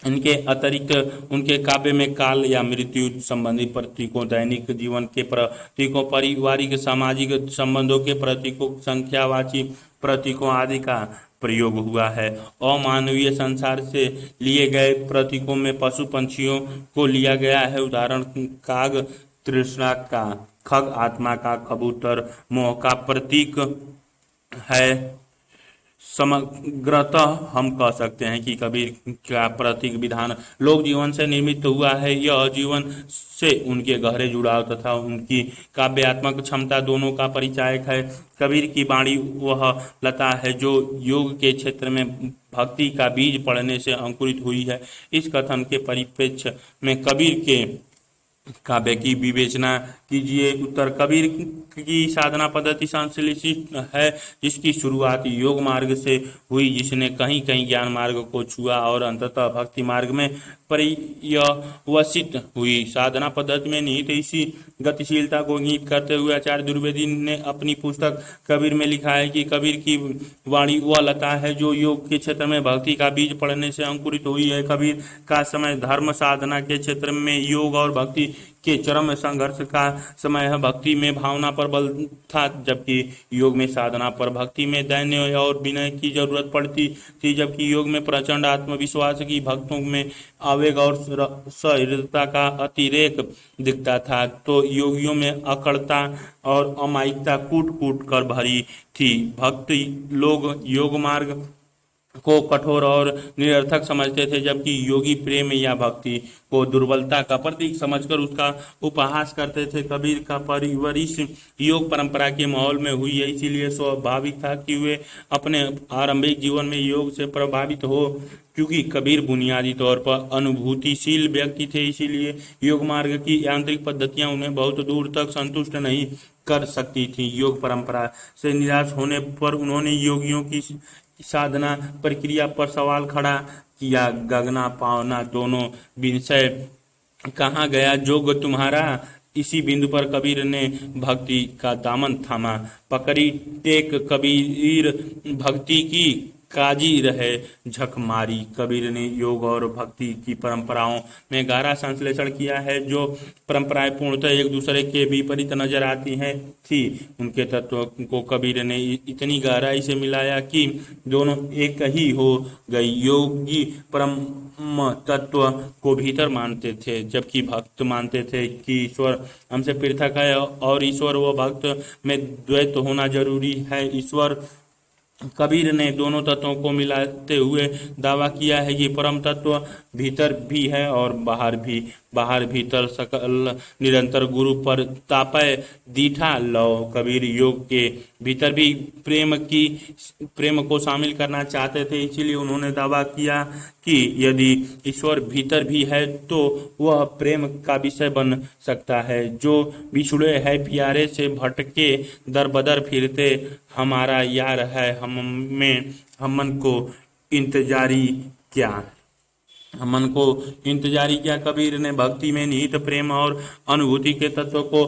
इनके अतिरिक्त उनके काव्य में काल या मृत्यु संबंधी प्रतीकों, दैनिक जीवन के प्रतीकों, पारिवारिक सामाजिक संबंधों के प्रतीकों, संख्यावाची प्रतीकों आदि का प्रयोग हुआ है। अमानवीय संसार से लिए गए प्रतीकों में पशु पक्षियों को लिया गया है। उदाहरण, काग तृष्णा का, खग आत्मा का, कबूतर मोह का प्रतीक है। समग्रतः हम कह सकते हैं कि कबीर का प्रतीक विधान लोक जीवन से निर्मित हुआ है। यह जीवन से उनके गहरे जुड़ाव तथा उनकी काव्यात्मक क्षमता दोनों का परिचायक है। कबीर की वाणी वह लता है जो योग के क्षेत्र में भक्ति का बीज पड़ने से अंकुरित हुई है। इस कथन के परिप्रेक्ष्य में कबीर के काव्य की विवेचना कीजिए। उत्तर, कबीर की साधना पद्धति संश्लेषित है जिसकी शुरुआत योग मार्ग से हुई, जिसने कहीं कहीं ज्ञान मार्ग को छुआ और अंततः भक्ति मार्ग में पर्यवसित हुई। साधना पद्धति में निहित इसी गतिशीलता को इंगित करते हुए आचार्य द्विवेदी ने अपनी पुस्तक कबीर में लिखा है कि कबीर की वाणी वह लता है जो योग के क्षेत्र में भक्ति का बीज पड़ने से अंकुरित हुई है। कबीर का समय धर्म साधना के क्षेत्र में योग और भक्ति के चरम संघर्ष का समय है। भक्ति में भावना पर बल था जबकि योग में साधना पर, भक्ति में दैन्य और विनय की जरूरत पड़ती थी जबकि योग में प्रचंड आत्मविश्वास की, भक्तों में आवेग और सहृदयता का अतिरेक दिखता था। तो योगियों में अकड़ता और अमायिकता कूट कूट कर भरी थी। भक्ति लोग योग मार्ग को कठोर और निरर्थक समझते थे जबकि योगी प्रेम या भक्ति को दुर्बलता का प्रतीक समझकर उसका उपहास करते थे। कबीर का परवरिश योग परंपरा के माहौल में हुई है, इसीलिए स्वाभाविक था कि वे अपने आरंभिक जीवन में योग से प्रभावित हो। क्योंकि कबीर बुनियादी तौर पर अनुभूतिशील व्यक्ति थे, इसीलिए योग मार्ग की यांत्रिक पद्धतियां उन्हें बहुत दूर तक संतुष्ट नहीं कर सकती थी। योग परंपरा से निराश होने पर उन्होंने योगियों की साधना प्रक्रिया पर सवाल खड़ा किया। गगना पावना दोनों विषय कहाँ गया जोग तुम्हारा, इसी बिंदु पर कबीर ने भक्ति का दामन थामा। पकड़ी टेक कबीर भक्ति की काजी रहे झक मारी। कबीर ने योग और भक्ति की परंपराओं में गहरा संश्लेषण किया है, जो परंपराएं पूर्णतः एक दूसरे के विपरीत नजर आती हैं थी। उनके तत्वों को कबीर ने इतनी गहराई से मिलाया कि दोनों एक ही हो गई। योगी परम तत्व को भीतर मानते थे, जबकि भक्त मानते थे कि ईश्वर हमसे पृथक है और ईश्वर व भक्त में द्वैत होना जरूरी है। ईश्वर कबीर ने दोनों तत्वों को मिलाते हुए दावा किया है कि परम तत्व भीतर भी है और बाहर भीतर सकल निरंतर गुरु पर तापय दीठा लो। कबीर योग के भीतर भी प्रेम को शामिल करना चाहते थे, इसीलिए उन्होंने दावा किया कि यदि ईश्वर भीतर भी है तो वह प्रेम का विषय बन सकता है। जो बिछुड़े है प्यारे से भटके दर बदर फिरते, हमारा यार है हमन को इंतजारी क्या। हमन को इंतजारी क्या। कबीर ने भक्ति में निहित प्रेम और अनुभूति के तत्व को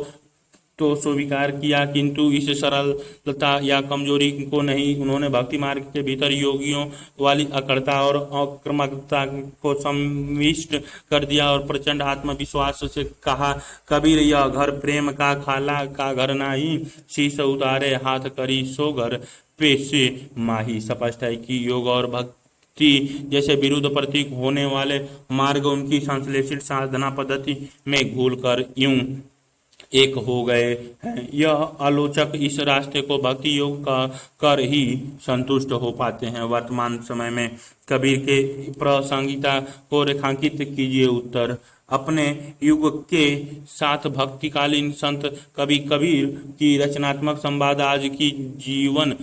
तो स्वीकार किया, किंतु इस सरलता या कमजोरी को नहीं। उन्होंने भक्ति मार्ग के भीतर योगियों वाली अकड़ता और आक्रामकता को समाविष्ट कर दिया और प्रचंड आत्मविश्वास से कहा, कबीर यह घर प्रेम का खाला का घर नाही, शीश उतारे हाथ करी सो घर पे से माही। स्पष्ट है कि योग और भक्ति जैसे विरुद्ध प्रतीक होने वाले मार्ग उनकी संश्लेषित साधना पद्धति में घुलकर यूं एक हो गए हैं। यह आलोचक इस रास्ते को भक्ति योग का कर ही संतुष्ट हो पाते हैं। वर्तमान समय में कबीर के प्रासंगिकता को रेखांकित कीजिए। उत्तर अपने युग के साथ भक्तिकालीन संत कवि कबीर की रचनात्मक संवाद आज की जीवन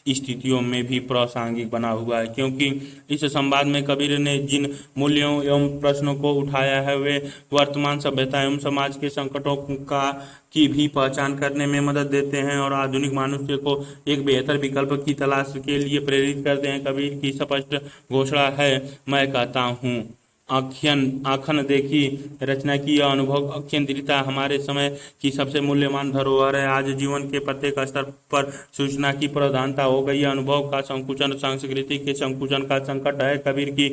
स्थितियों में भी प्रासंगिक बना हुआ है, क्योंकि इस संवाद में कबीर ने जिन मूल्यों एवं प्रश्नों को उठाया है वे वर्तमान सभ्यता एवं समाज के संकटों की भी पहचान करने में मदद देते हैं और आधुनिक मनुष्य को एक बेहतर विकल्प की तलाश के लिए प्रेरित करते हैं। कबीर की स्पष्ट घोषणा है, मैं कहता हूँ आखन देखी रचना की यह अनुभव केंद्रिता हमारे समय की सबसे मूल्यवान धरोहर है। आज जीवन के प्रत्येक स्तर पर सूचना की प्रधानता हो गई। अनुभव का संकुचन संस्कृति के संकुचन का संकट है। कबीर की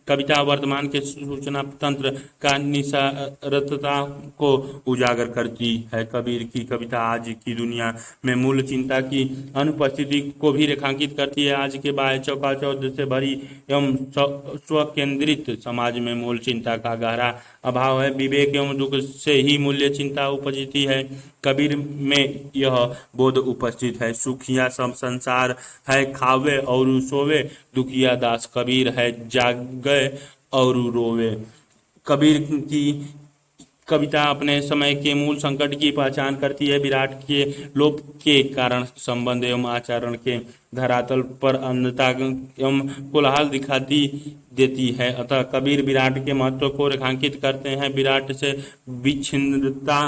कविता वर्तमान के सूचना तंत्र का निसारता को उजागर करती है। कबीर की कविता आज की दुनिया में मूल चिंता की अनुपस्थिति को भी रेखांकित करती है। आज के बाह्य चौकाचौंध से भरी एवं स्वकेंद्रित समाज में मूल चिंता का गहरा अभाव है। विवेक एवं दुख से ही मूल्य चिंता उपजती है। कबीर में यह बोध उपस्थित है, सुखिया सब संसार है खावे और सोवे, दुखिया दास कबीर है जागे और रोवे। कबीर की कविता अपने समय के मूल संकट की पहचान करती है। विराट के लोप के कारण संबंध एवं आचरण के धरातल पर अंधता एवं कोलाहल दिखाती देती है। अतः कबीर विराट के महत्व को रेखांकित करते हैं। विराट से विच्छिन्नता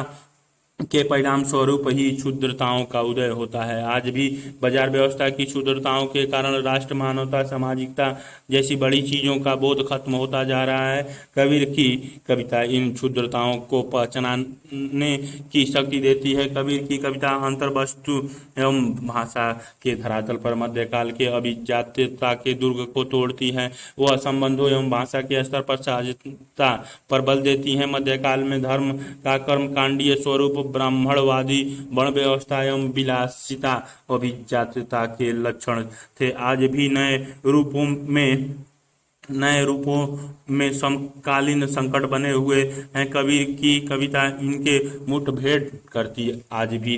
के परिणाम स्वरूप ही क्षुद्रताओं का उदय होता है। आज भी बाजार व्यवस्था की क्षुद्रताओं के कारण राष्ट्र, मानवता, सामाजिकता जैसी बड़ी चीजों का बोध खत्म होता जा रहा है। कबीर की कविता इन क्षुद्रताओं को पहचानने की शक्ति देती है। कबीर की कविता अंतर्वस्तु एवं भाषा के धरातल पर मध्यकाल के अभिजात्यता के दुर्ग को तोड़ती है। वह संबंधों एवं भाषा के स्तर पर सहजता पर बल देती है। मध्यकाल में धर्म का कर्मकांडीय स्वरूप ब्राह्मणवादी वर्ण व्यवस्था एवं विलासिता अभिजात्यता के लक्षण थे। आज भी नए रूपों में समकालीन संकट बने हुए हैं। कबीर की कविता इनके मुठभेड़ करती आज भी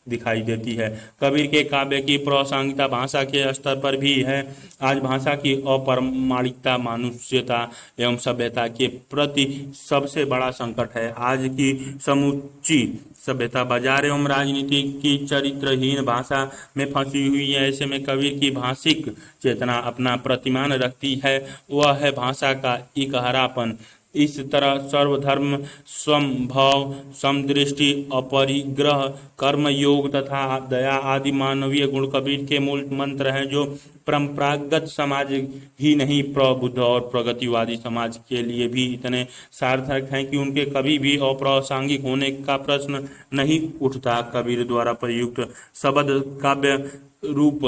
दिखाई देती है। कबीर के काव्य की प्रासंगिकता भाषा के स्तर पर भी है। आज भाषा की अपारमाणिकता मानुष्यता एवं सभ्यता के प्रति सबसे बड़ा संकट है। आज की समूची सभ्यता बाजार एवं राजनीति की चरित्रहीन भाषा में फंसी हुई है। ऐसे में कबीर की भाषिक चेतना अपना प्रतिमान रखती है, वह है भाषा का इकहरापन। इस तरह सर्वधर्म समभाव समदृष्टि अपरिग्रह कर्म योग तथा दया आदि मानवीय गुण कबीर के मूल मंत्र हैं, जो परंपरागत समाज ही नहीं प्रबुद्ध और प्रगतिवादी समाज के लिए भी इतने सार्थक हैं कि उनके कभी भी अप्रासंगिक होने का प्रश्न नहीं उठता। कबीर द्वारा प्रयुक्त शब्द काव्य रूप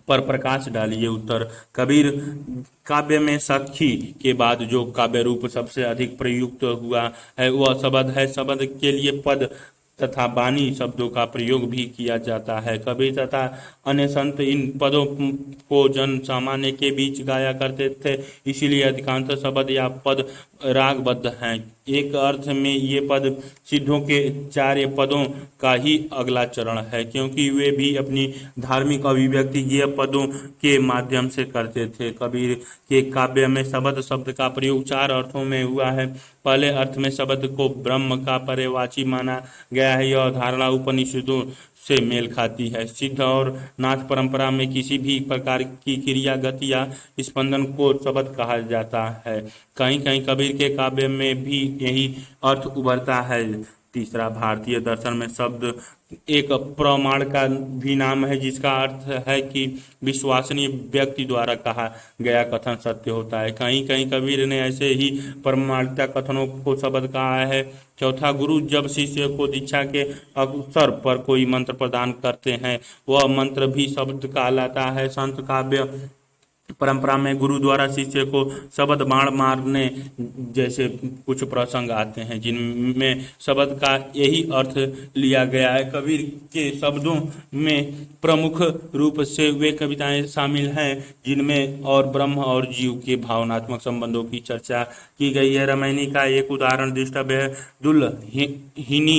पर प्रकाश डालिए। उत्तर, कबीर काव्य में सखी के बाद जो काव्य रूप सबसे अधिक प्रयुक्त हुआ है वह शब्द है। शब्द के लिए पद तथा वाणी शब्दों का प्रयोग भी किया जाता है। कबीर तथा अन्य संत इन पदों को जन सामान्य के बीच गाया करते थे, इसीलिए अधिकांश शब्द या पद रागबद्ध हैं। एक अर्थ में ये पद सिद्धों के चार्य पदों का ही अगला चरण है, क्योंकि वे भी अपनी धार्मिक अभिव्यक्ति ये पदों के माध्यम से करते थे। कबीर के काव्य में शब्द शब्द का प्रयोग चार अर्थों में हुआ है। पहले अर्थ में शब्द को ब्रह्म का पर्यवाची माना गया है। यह धारणा उपनिषदों से मेल खाती है। सिद्ध और नाथ परंपरा में किसी भी प्रकार की क्रिया, गति या स्पंदन को शब्द कहा जाता है। कहीं कहीं कबीर के काव्य में भी यही अर्थ उभरता है। तीसरा, भारतीय दर्शन में शब्द एक प्रमाण का भी नाम है, जिसका अर्थ है कि विश्वसनीय व्यक्ति द्वारा कहा गया कथन सत्य होता है। कहीं कहीं कबीर ने ऐसे ही प्रमाणिक कथनों को शब्द कहा है। चौथा, गुरु जब शिष्य को दीक्षा के अवसर पर कोई मंत्र प्रदान करते हैं, वह मंत्र भी शब्द कहलाता है। संत काव्य परंपरा में गुरु द्वारा शिष्य को शब्द बाण मारने जैसे कुछ प्रसंग आते हैं, जिनमें शब्द का यही अर्थ लिया गया है। कबीर के शब्दों में प्रमुख रूप से वे कविताएं शामिल हैं जिनमें और ब्रह्म और जीव के भावनात्मक संबंधों की चर्चा की गई है। रामायणी का एक उदाहरण दृष्टव्य है। दुल्हिनी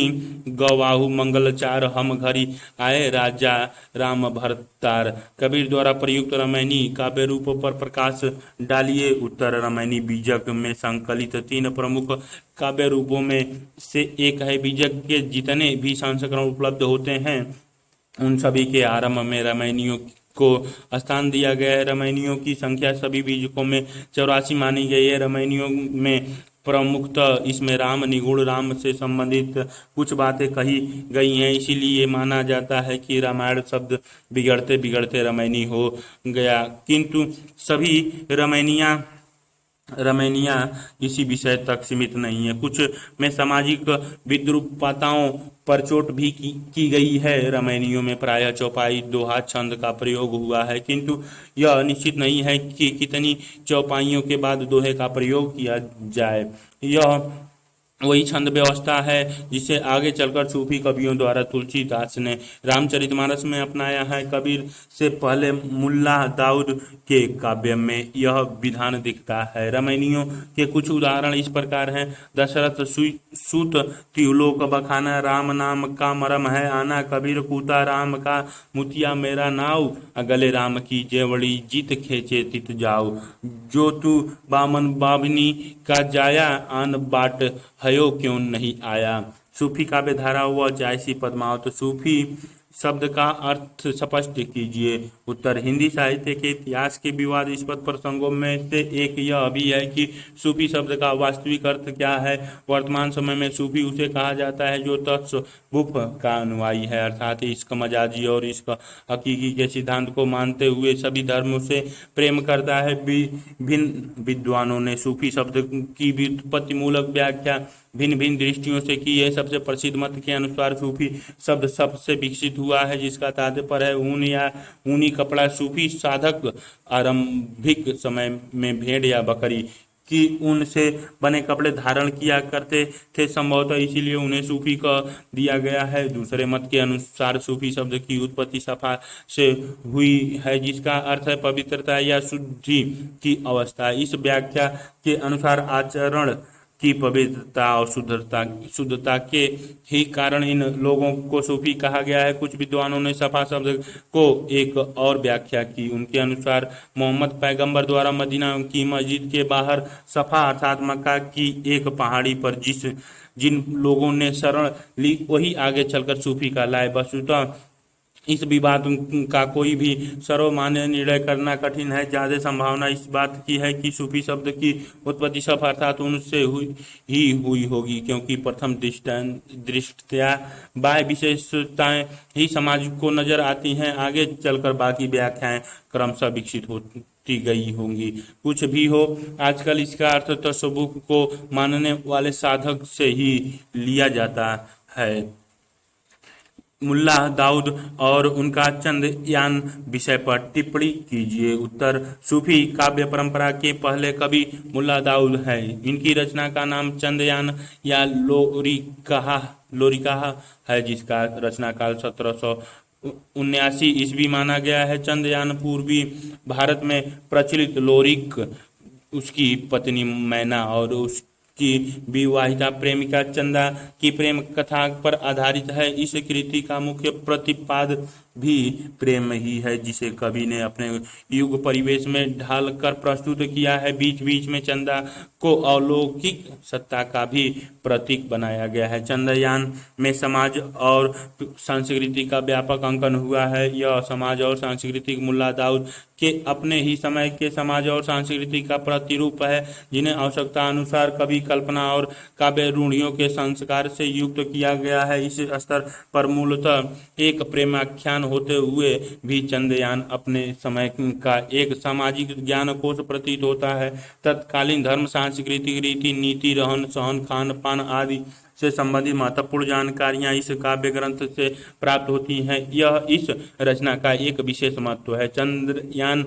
गवाहु मंगलचार हम घरी आए, राजा राम भरतार। कबीर द्वारा प्रयुक्त रामायणी काव्य रूपों पर प्रकाश डालिए। उत्तर, रामायणी बीजक में संकलित तीन प्रमुख काव्य रूपों में से एक है। बीजक के जितने भी संस्करण उपलब्ध होते हैं उन सभी के आरंभ में रामायणियों को स्थान दिया गया है। रामायणियों की संख्या सभी बीजकों में 84 मानी गई है। रामायणियों में प्रमुखतः इसमें राम, निगूढ़ राम से संबंधित कुछ बातें कही गई हैं, इसीलिए माना जाता है कि रामायण शब्द बिगड़ते बिगड़ते रामायणी हो गया। किंतु सभी रामायणियाँ इसी विषय तक सीमित नहीं है। कुछ में सामाजिक विद्रूपताओं पर चोट भी की गई है। रामायणियों में प्रायः चौपाई, दोहा, छंद का प्रयोग हुआ है, किंतु यह निश्चित नहीं है कि कितनी चौपाइयों के बाद दोहे का प्रयोग किया जाए। यह वही छंद व्यवस्था है जिसे आगे चलकर सूफी कवियों द्वारा तुलसीदास ने रामचरितमानस में अपनाया है। कबीर से पहले मुल्ला दाऊद के काव्य में यह विधान दिखता है। रामायणियों के कुछ उदाहरण इस प्रकार हैं। दशरथ सूत त्रिलोक बखाना, राम नाम का मरम है आना, कबीर कूता राम का मुतिया मेरा नाव, गले राम की जेवड़ी जीत खेचे तित जाओ, जो तू बामन बाभनी का जाया, आन बाट हयो क्यों नहीं आया। सूफी काव्य धारा व जायसी पद्मावत। सूफी शब्द का अर्थ स्पष्ट कीजिए। उत्तर, हिंदी साहित्य के इतिहास के विवादास्पद प्रसंगों में से एक यह भी है कि सूफी शब्द का वास्तविक अर्थ क्या है। वर्तमान समय में सूफी उसे कहा जाता है जो तत्सवुफ का अनुयायी है, अर्थात इश्क मजाजी और इश्क हकीकी के सिद्धांत को मानते हुए सभी धर्मों से प्रेम करता है। भिन्न विद्वानों ने सूफी शब्द की व्युत्पत्ति मूलक व्याख्या भिन्न भिन्न दृष्टियों से की है। सबसे प्रसिद्ध मत के अनुसार सूफी शब्द सबसे विकसित हुआ है, जिसका तात्पर्य है ऊन या ऊनी कपड़ा। सूफी साधक आरंभिक समय में भेड़ या बकरी की ऊन से बने कपड़े धारण किया करते थे, संभवतः इसीलिए उन्हें सूफी कह दिया गया है। दूसरे मत के अनुसार सूफी शब्द की उत्पत्ति सफा से हुई है, जिसका अर्थ है पवित्रता या शुद्धि की अवस्था। इस व्याख्या के अनुसार आचरण की पवित्रता और शुद्धता के ही कारण इन लोगों को सूफी कहा गया है। कुछ विद्वानों ने सफा शब्द को एक और व्याख्या की। उनके अनुसार मोहम्मद पैगंबर द्वारा मदीना की मस्जिद के बाहर सफा अर्थात मक्का की एक पहाड़ी पर जिन लोगों ने शरण ली वही आगे चलकर सूफी कहलाए। वस्तुतः इस विवाद का कोई भी सर्वमान्य निर्णय करना कठिन है। ज्यादा संभावना इस बात की है कि सूफी शब्द की उत्पत्ति सफा अर्थात उनसे हुई होगी, क्योंकि प्रथम दृष्टया बाह्य विशेषताएं ही समाज को नजर आती हैं। आगे चलकर बाकी व्याख्याएं क्रमशः विकसित होती गई होंगी। कुछ भी हो, आजकल इसका अर्थ तसव्वुफ को मानने वाले साधक से ही लिया जाता है। मुल्ला दाऊद और उनका चंद्रयान विषय पर टिप्पणी कीजिए। उत्तर, सूफी काव्य परंपरा के पहले कवि मुल्ला दाऊद है। इनकी रचना का नाम चंद्रयान या लोरिकाह है, जिसका रचना काल 1779 ईस्वी माना गया है। चंद्रयान पूर्वी भारत में प्रचलित लोरिक, उसकी पत्नी मैना और उसकी विवाहिता प्रेमिका चंदा की प्रेम कथा पर आधारित है। इस कृति का मुख्य प्रतिपाद भी प्रेम ही है, जिसे कवि ने अपने युग परिवेश में ढालकर प्रस्तुत किया है। बीच बीच में चंदा को अलौकिक सत्ता का भी प्रतीक बनाया गया है। चंद्रयान में समाज और संस्कृति का व्यापक अंकन हुआ है। यह समाज और संस्कृति मुल्ला दाऊद के अपने ही समय के समाज और संस्कृति का प्रतिरूप है, जिन्हें आवश्यकता अनुसार कवि कल्पना और काव्य रूढ़ियों के संस्कार से युक्त किया गया है। इस स्तर पर मूलतः एक प्रेमाख्यान होते हुए भी चंद्रयान अपने समय का एक सामाजिक ज्ञानकोश प्रतीत होता है। तत्कालीन धर्म, सांस्कृतिक रीति नीति, रहन सहन, खान पान आदि से संबंधित महत्वपूर्ण जानकारियां इस काव्य ग्रंथ से प्राप्त होती हैं। यह इस रचना का एक विशेष महत्व है। चंद्रयान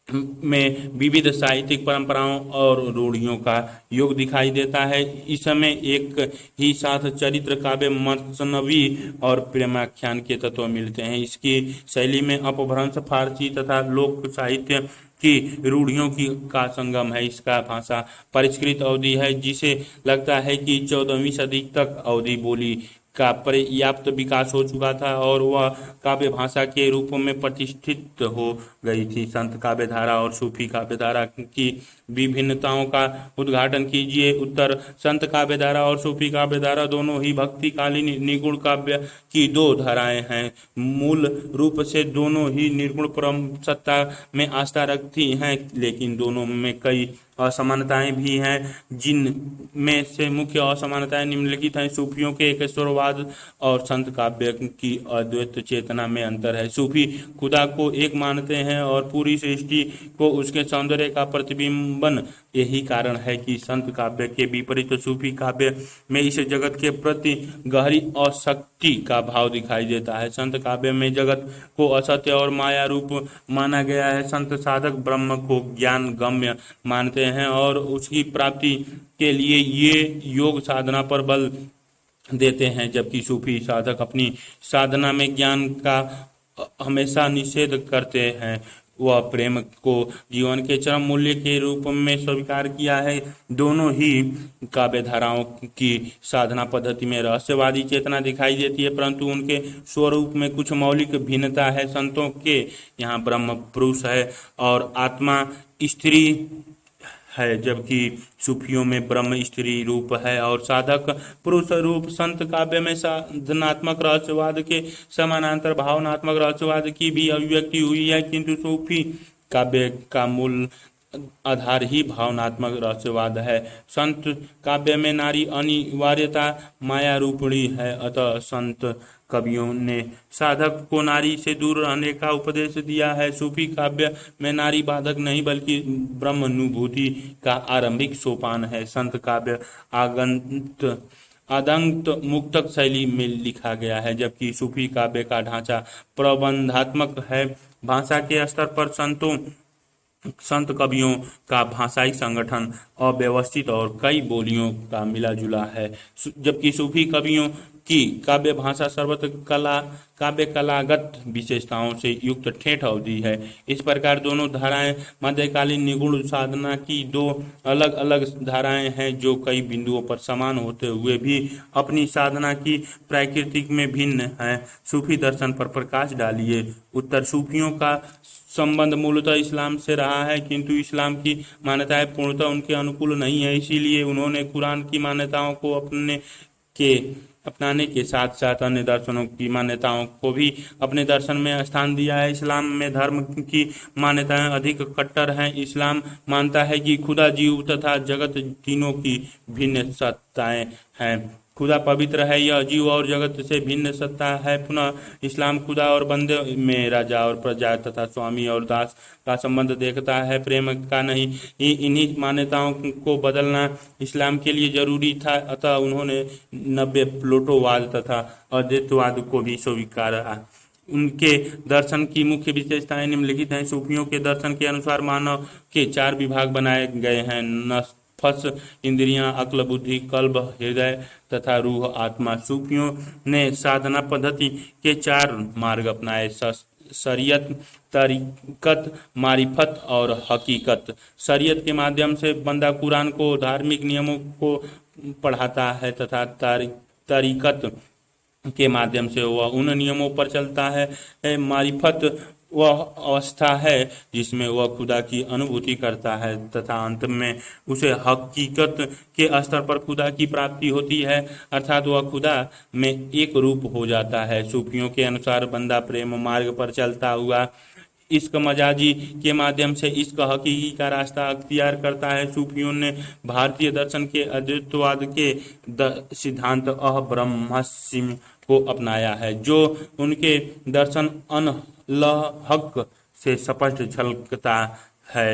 में विविध साहित्यिक परंपराओं और रूढ़ियों का योग दिखाई देता है। इसमें एक ही साथ चरित्र, काव्य, मसनवी और प्रेमाख्यान के तत्व मिलते हैं। इसकी शैली में अपभ्रंश, फारसी तथा लोक साहित्य की रूढ़ियों की का संगम है। इसका भाषा परिष्कृत अवधि है, जिसे लगता है कि 14वीं सदी तक अवधि बोली का पर्याप्त विकास हो चुका था और वह काव्य भाषा के रूप में प्रतिष्ठित हो गई थी। संत काव्यधारा और सूफी काव्यधारा की विभिन्नताओं का उद्घाटन कीजिए। उत्तर, संत काव्यधारा और सूफी काव्यधारा दोनों ही भक्तिकालीन निगुण काव्य की दो धाराएं हैं। मूल रूप से दोनों ही निर्गुण परम सत्ता में आस्था रखती हैं, लेकिन दोनों में कई असमानताएं भी हैं, जिनमें से मुख्य असमानताएं निम्नलिखित हैं। सूफियों के एकेश्वरवाद और संत काव्य की अद्वैत चेतना में अंतर है। सूफी खुदा को एक मानते हैं और पूरी सृष्टि को उसके सौंदर्य का प्रतिबिंबन। यही कारण है कि संत काव्य के विपरीत सूफी काव्य में इस जगत के प्रति गहरी आसक्ति का भाव दिखाई देता है। संत काव्य में जगत को असत्य और माया रूप माना गया है। संत साधक ब्रह्म को ज्ञान गम्य मानते हैं और उसकी प्राप्ति के लिए ये योग साधना पर बल देते हैं, जबकि सूफी साधक अपनी साधना में ज्ञान का हमेशा निषेध करते हैं। वह प्रेम को जीवन के चरम मूल्य के रूप में स्वीकार किया है। दोनों ही काव्यधाराओं की साधना पद्धति में रहस्यवादी चेतना दिखाई देती है, परंतु उनके स्वरूप में कुछ मौलिक भिन्नता है। संतों के यहाँ ब्रह्म पुरुष है और आत्मा स्त्री है, जबकि सूफियों में ब्रह्म स्त्री रूप है और साधक पुरुष रूप। संत काव्य में साधनात्मक रहस्यवाद के समानांतर भावनात्मक रहस्यवाद की भी अभिव्यक्ति हुई है, किंतु सूफी काव्य का मूल आधार ही भावनात्मक रहस्यवाद है। संत काव्य में नारी अनिवार्यता माया रूपिणी है, अतः संत कवियों ने साधक को नारी से दूर रहने का उपदेश दिया है। सूफी काव्य में नारी बाधक नहीं बल्कि ब्रह्मानुभूति का आरंभिक सोपान है। संत काव्य आदंत मुक्तक शैली में लिखा गया है, जबकि सूफी काव्य का ढांचा प्रबंधात्मक है। भाषा के स्तर पर संत कवियों का भाषाई संगठन अव्यवस्थित और कई बोलियों का मिला जुला है, जबकि सूफी कवियों की काव्य भाषा काव्य कलागत विशेषताओं से युक्त ठेठ अवधि है। इस प्रकार दोनों धाराएं मध्यकालीन निगुण साधना की दो अलग अलग धाराएं हैं, जो कई बिंदुओं पर समान होते हुए भी अपनी साधना की प्रकृति में भिन्न हैं। सूफी दर्शन पर प्रकाश डालिए। उत्तर, सूफियों का संबंध मूलतः इस्लाम से रहा है, किंतु इस्लाम की मान्यताएं पूर्णतः उनके अनुकूल नहीं है। इसीलिए उन्होंने कुरान की मान्यताओं को अपनाने के साथ साथ अन्य दर्शनों की मान्यताओं को भी अपने दर्शन में स्थान दिया है। इस्लाम में धर्म की मान्यताएं अधिक कट्टर हैं। इस्लाम मानता है कि खुदा, जीव तथा जगत तीनों की भिन्न सत्ताएं हैं खुदा पवित्र है, यह जीव और जगत से भिन्न सत्ता है। पुनः इस्लाम खुदा और बंदे में राजा और प्रजा तथा स्वामी और दास का संबंध देखता है, प्रेम का नहीं। इन्हीं मान्यताओं को बदलना इस्लाम के लिए जरूरी था, अतः उन्होंने नब्बे प्लूटोवाद तथा अद्वैतवाद को भी स्वीकारा। उनके दर्शन की मुख्य विशेषताएं निम्नलिखित हैं। सूफियों के दर्शन के अनुसार मानव के 4 विभाग बनाए गए हैं: नफ्स, इंद्रियां, अक्ल, बुद्धि, कल्ब, हृदय तथा रूह, आत्मा। सूफियों ने साधना पद्धति के 4 मार्ग अपनाए: शरीयत, तरीकत, मारिफत और हकीकत। शरीयत के माध्यम से बंदा कुरान को, धार्मिक नियमों को पढ़ाता है तथा तरीकत के माध्यम से वह उन नियमों पर चलता है। मारिफत वह अवस्था है जिसमें वह खुदा की अनुभूति करता है तथा अंत में उसे हकीकत के स्तर पर खुदा की प्राप्ति होती है, अर्थात वह खुदा में एक रूप हो जाता है। सूफियों के अनुसार बंदा प्रेम मार्ग पर चलता हुआ इश्क मजाजी के माध्यम से इश्क हकीकी का रास्ता अख्तियार करता है। सूफियों ने भारतीय दर्शन के अद्वैतवाद के सिद्धांत अब्रह्मस्म को अपनाया है, जो उनके दर्शन अनलहक से स्पष्ट झलकता है।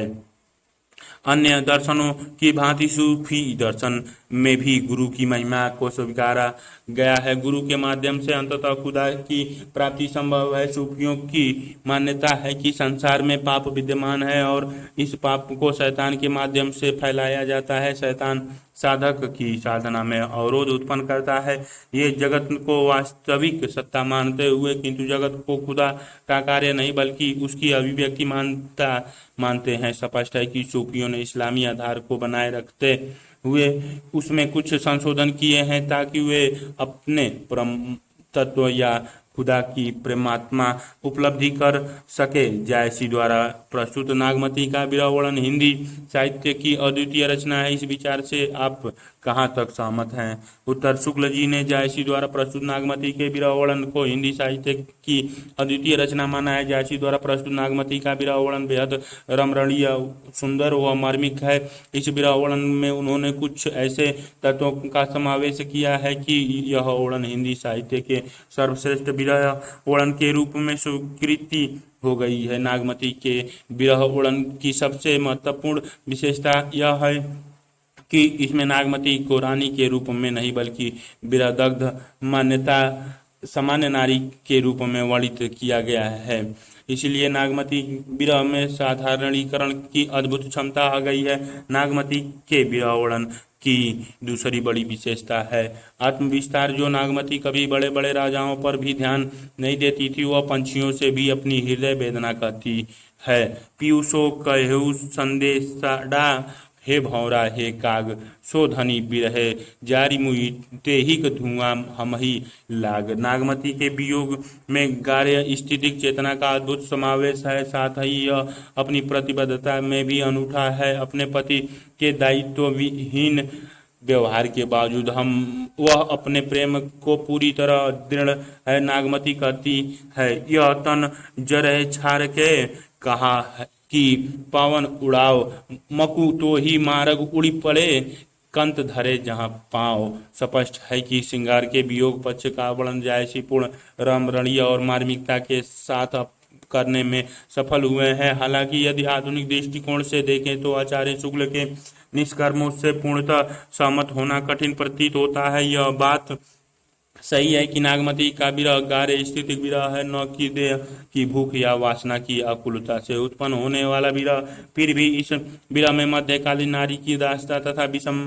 अन्य दर्शनों की भांति सूफी दर्शन में भी गुरु की महिमा को स्वीकारा गया है। गुरु के माध्यम से अंततः खुदा की प्राप्ति संभव है। सूफियों की मान्यता है कि संसार में पाप विद्यमान है और इस पाप को शैतान के माध्यम से फैलाया जाता है। शैतान साधक की साधना में अवरोध उत्पन्न करता है। ये जगत को वास्तविक सत्ता मानते हुए किंतु जगत को खुदा का कार्य नहीं बल्कि उसकी अभिव्यक्ति मानते हैं। स्पष्ट है कि सूफियों ने इस्लामी आधार को बनाए रखते हुए उसमें कुछ संशोधन किए हैं ताकि वे अपने परम तत्व या खुदा की प्रेमात्मा उपलब्धि कर सके। जायसी द्वारा प्रस्तुत नागमती का विरह वर्णन हिंदी साहित्य की अद्वितीय रचना है। इस विचार से आप कहाँ तक सहमत हैं? उत्तर: शुक्ल जी ने जायसी द्वारा प्रस्तुत नागमती के विरह वर्णन को हिंदी साहित्य की अद्वितीय रचना माना है। जायसी द्वारा प्रस्तुत नागमती का विरह वर्णन बेहद रमणीय, सुंदर व मार्मिक है। इस विरह वर्णन में उन्होंने कुछ ऐसे तत्वों का समावेश किया है कि यह वर्णन हिंदी साहित्य के सर्वश्रेष्ठ विरह वर्णन के रूप में स्वीकृति हो गई है। नागमती के विरह वर्णन की सबसे महत्वपूर्ण विशेषता यह है कि इसमें नागमती को रानी के रूप में नहीं बल्कि विरहदग्ध मान्यता सामान्य नारी के रूप में वर्णित किया गया है। इसलिए नागमती विरह में साधारणीकरण की अद्भुत क्षमता आ गई है। नागमती के विरह वर्णन की दूसरी बड़ी विशेषता है आत्मविस्तार। जो नागमती कभी बड़े बड़े राजाओं पर भी ध्यान नहीं देती थी, वह पंछियों से भी अपनी हृदय वेदना कहती है। पीयूषो कहु संदेशा हे भौरा हे काग, सो धनी बिरहे जारी मुई तेहिक धुआं हमही लाग। नागमती के वियोग में गार्ह स्थितिक चेतना का अद्भुत समावेश है। साथ ही यह अपनी प्रतिबद्धता में भी अनूठा है। अपने पति के दायित्व विहीन व्यवहार के बावजूद वह अपने प्रेम को पूरी तरह दृढ़ है। नागमती कहती है, यह तन जरह छार के कहा कि पावन उड़ाव, मकु तो ही मार्ग उड़ी पड़े, कंत धरे जहाँ पाँव। स्पष्ट है कि श्रृंगार के वियोग पक्ष का वर्णन जायसी पूर्ण रमणीय और मार्मिकता के साथ करने में सफल हुए हैं। हालांकि यदि आधुनिक दृष्टिकोण से देखें तो आचार्य शुक्ल के निष्कर्मों से पूर्णतः सहमत होना कठिन प्रतीत होता है। यह बात सही है कि नागमती का विरह गार्ह स्थितिक विरह है, न कि देह की भूख या वासना की आकुलता से उत्पन्न होने वाला विरह। फिर भी इस विरह में मध्यकालीन नारी की दासता तथा विषम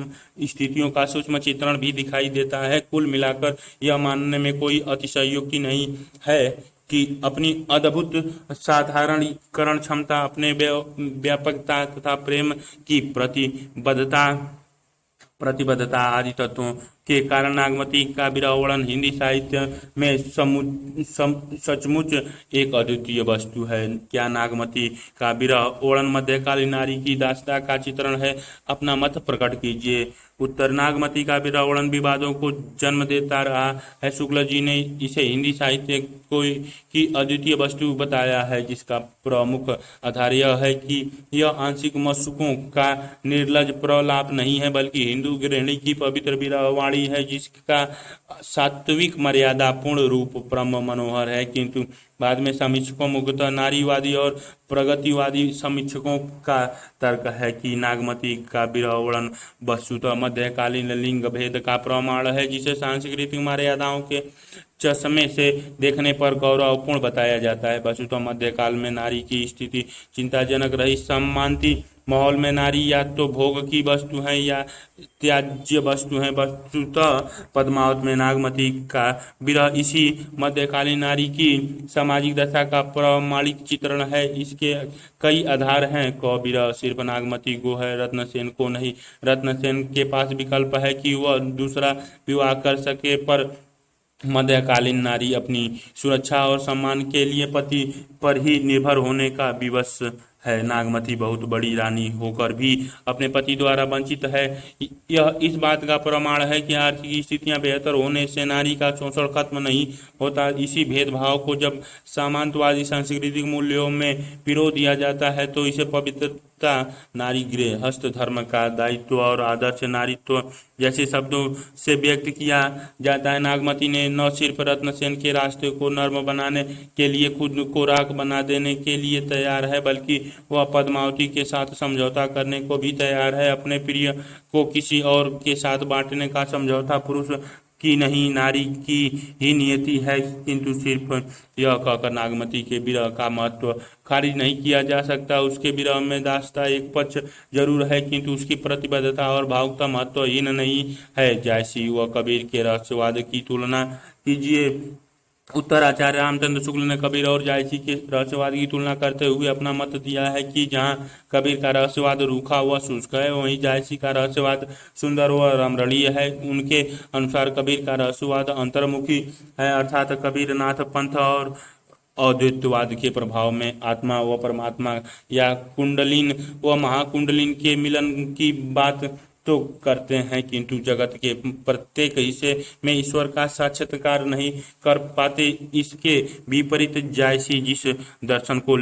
स्थितियों का सूक्ष्म चित्रण भी दिखाई देता है। कुल मिलाकर यह मानने में कोई अतिशयोक्ति नहीं है कि अपनी अद्भुत साधारणीकरण क्षमता, अपने व्यापकता तथा प्रेम की प्रतिबद्धता आदि तत्वों के कारण नागमती का विरह वर्णन हिंदी साहित्य में सचमुच एक अद्वितीय वस्तु है। क्या नागमती का विरह वर्णन मध्यकालीन नारी की दासता का चित्रण है? अपना मत प्रकट कीजिए। उत्तर: नागमती का विरह वर्णन विवादों को जन्म देता रहा है। शुक्ल जी ने इसे हिंदी साहित्य की अद्वितीय वस्तु बताया है, जिसका प्रमुख आधार यह है कि यह आंशिक मशकों का निर्लज प्रलाप नहीं है बल्कि हिंदू गृहिणी की पवित्र विरह वाणी नारी है जिसका सात्विक मर्यादा पूर्ण रूप ब्रह्म मनोहर है, किंतु बाद में समीक्षकों मुख्यतः नारीवादी और प्रगतिवादी समीक्षकों का तर्क है कि नागमती का विरह वर्णन वस्तुतः मध्यकालीन लिंग भेद का प्रमाण है, जिसे सांस्कृतिक मर्यादाओं के चश्मे से देखने पर गौरवपूर्ण बताया जाता है। वस्तुतः मध्यकाल में नारी की स्थिति चिंताजनक रही। सम्मानती माहौल में नारी या तो भोग की वस्तु है या त्याज्य वस्तु है। वस्तुतः पद्मावत में नागमती का विरह इसी मध्यकालीन नारी की सामाजिक दशा का प्रामाणिक चित्रण है। इसके कई आधार हैं। क विरह सिर्फ नागमती को है, रत्नसेन को नहीं। रत्नसेन के पास विकल्प है कि वह दूसरा विवाह कर सके, पर मध्यकालीन नारी अपनी सुरक्षा और सम्मान के लिए पति पर ही निर्भर होने का विवश है। नागमती बहुत बड़ी रानी होकर भी अपने पति द्वारा वंचित है। यह इस बात का प्रमाण है कि आर्थिक स्थितियां बेहतर होने से नारी का शोषण खत्म नहीं होता। इसी भेदभाव को जब सामंतवादी सांस्कृतिक मूल्यों में पिरो दिया जाता है तो इसे पवित्रता, नारी गृहस्थ धर्म का दायित्व और आदर्श नारीत्व जैसे शब्दों से व्यक्त किया जाता है। नागमती ने न सिर्फ रत्नसेन के रास्ते को नर्म बनाने के लिए खुद को राख बना देने के लिए तैयार है, बल्कि वह पद्मावती के साथ समझौता करने को भी तैयार है। अपने प्रिय को किसी और के साथ बांटने का समझौता पुरुष की नहीं, नारी की ही नियति है। किंतु सिर्फ यह कहकर नागमती के विरह का महत्व खारिज नहीं किया जा सकता। उसके विरह में दास्ता एक पक्ष जरूर है, किंतु उसकी प्रतिबद्धता और भावुकता महत्वहीन नहीं है। जैसी व कबीर के रहस्यवाद की तुलना कीजिए। उत्तराचार्य रामचंद्र शुक्ल ने कबीर और जायसी के रहस्यवाद की तुलना करते हुए अपना मत दिया है कि जहाँ कबीर का रहस्यवाद रूखा व शुष्क है, वहीं जायसी का रहस्यवाद सुंदर व रमणीय है। उनके अनुसार कबीर का रहस्यवाद अंतर्मुखी है, अर्थात कबीरनाथ पंथ और अद्वैतवाद के प्रभाव में आत्मा व परमात्मा या कुंडलिन व महाकुंडलिन के मिलन की बात तो करते हैं, किंतु जगत के प्रत्येक हिस्से में ईश्वर का साक्षात्कार नहीं कर पाते। इसके विपरीत जायसी जिस दर्शन को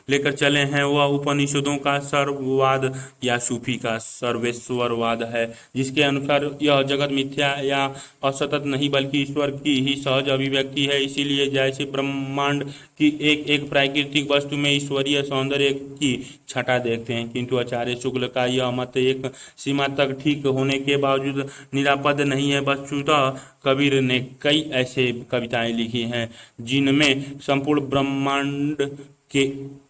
लेकर चले हैं वह उपनिषदों का सर्ववाद या सूफी का सर्वेश्वरवाद है, जिसके अनुसार यह जगत मिथ्या या असतत नहीं बल्कि ईश्वर की ही सहज अभिव्यक्ति है। इसीलिए जैसे ब्रह्मांड की एक एक प्राकृतिक वस्तु में ईश्वरीय सौंदर्य की छटा देखते हैं, किंतु आचार्य शुक्ल का यह मत एक सीमा तक ठीक होने के बावजूद निरापद नहीं है। वस्तुतः कबीर ने कई ऐसे कविताएं लिखी हैं जिनमें संपूर्ण ब्रह्मांड के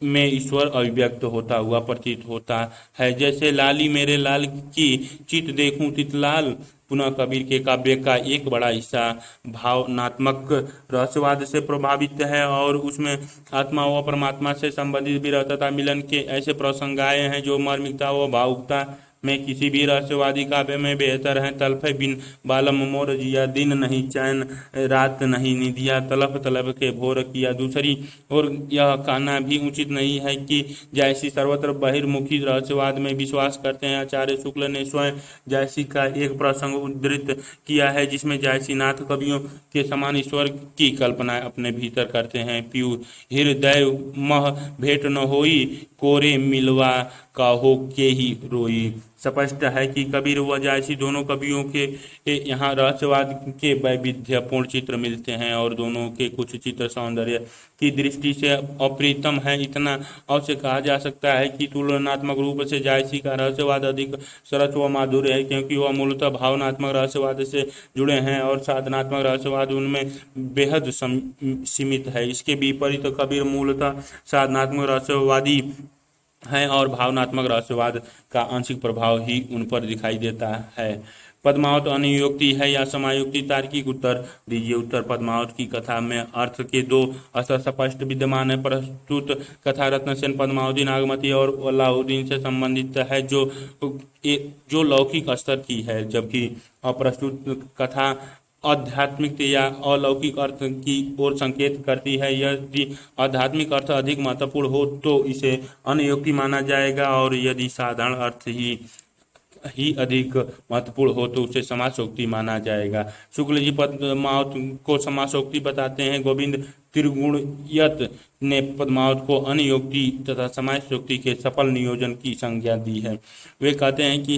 में ईश्वर अभिव्यक्त होता हुआ प्रतीत होता है, जैसे लाली मेरे लाल की चित देखूं तितलाल। पुनः कबीर के काव्य का एक बड़ा हिस्सा भावनात्मक रहस्यवाद से प्रभावित है और उसमें आत्मा व परमात्मा से संबंधित विरह तथा मिलन के ऐसे प्रसंग आए हैं जो मार्मिकता व भावुकता में किसी भी रहस्यवादी काव्य में बेहतर हैं। तलफ बिन बालम मोर जिया, दिन नहीं चैन रात नहीं निदिया, तलफ तलफ के भोर किया। दूसरी और यह कहना भी उचित नहीं है कि जैसी सर्वत्र बहिर्मुखी रहस्यवाद में विश्वास करते हैं। आचार्य शुक्ल ने स्वयं जैसी का एक प्रसंग उद्धृत किया है जिसमें जयसीनाथ कवियों के समान ईश्वर की कल्पना अपने भीतर करते हैं। पीयू हृदय मह भेंट न होई, कोरे मिलवा काहो के ही रोई। स्पष्ट है कि कबीर व जायसी दोनों कवियों के यहाँ रहस्यवाद के वैविध्यपूर्ण चित्र मिलते हैं और दोनों के कुछ चित्र सौंदर्य की दृष्टि से अप्रीतम है। इतना अवश्य कहा जा सकता है कि तुलनात्मक रूप से जायसी का रहस्यवाद अधिक सरस व माधुर्य है, क्योंकि वह मूलतः भावनात्मक रहस्यवाद से जुड़े हैं और साधनात्मक रहस्यवाद उनमें बेहद सीमित है। इसके विपरीत कबीर मूलतः साधनात्मक रहस्यवादी है और भावनात्मक रहस्यवाद का आंशिक प्रभाव ही उन पर दिखाई देता है। पद्मावत अनुयोक्ति है या समायोक्ति? तार्किक उत्तर दीजिए। उत्तर, पद्मावत की कथा में अर्थ के दो स्तर स्पष्ट विद्यमान है। प्रस्तुत कथा रत्नसेन, पद्मावती, नागमती और अलाउद्दीन से संबंधित है जो लौकिक स्तर की है, जबकि अप्रस्तुत कथा आध्यात्मिक या अलौकिक अर्थ की ओर संकेत करती है। यदि आध्यात्मिक अर्थ अधिक महत्वपूर्ण हो तो इसे अनुयोक्ति माना जाएगा और यदि साधारण अर्थ ही अधिक महत्वपूर्ण हो तो उसे समासोक्ति माना जाएगा। शुक्ल जी पद्मावत को समासोक्ति बताते हैं। गोविंद त्रिगुणयत ने पद्मावत को अन्योक्ति तथा समासोक्ति के सफल नियोजन की संज्ञा दी है। वे कहते हैं कि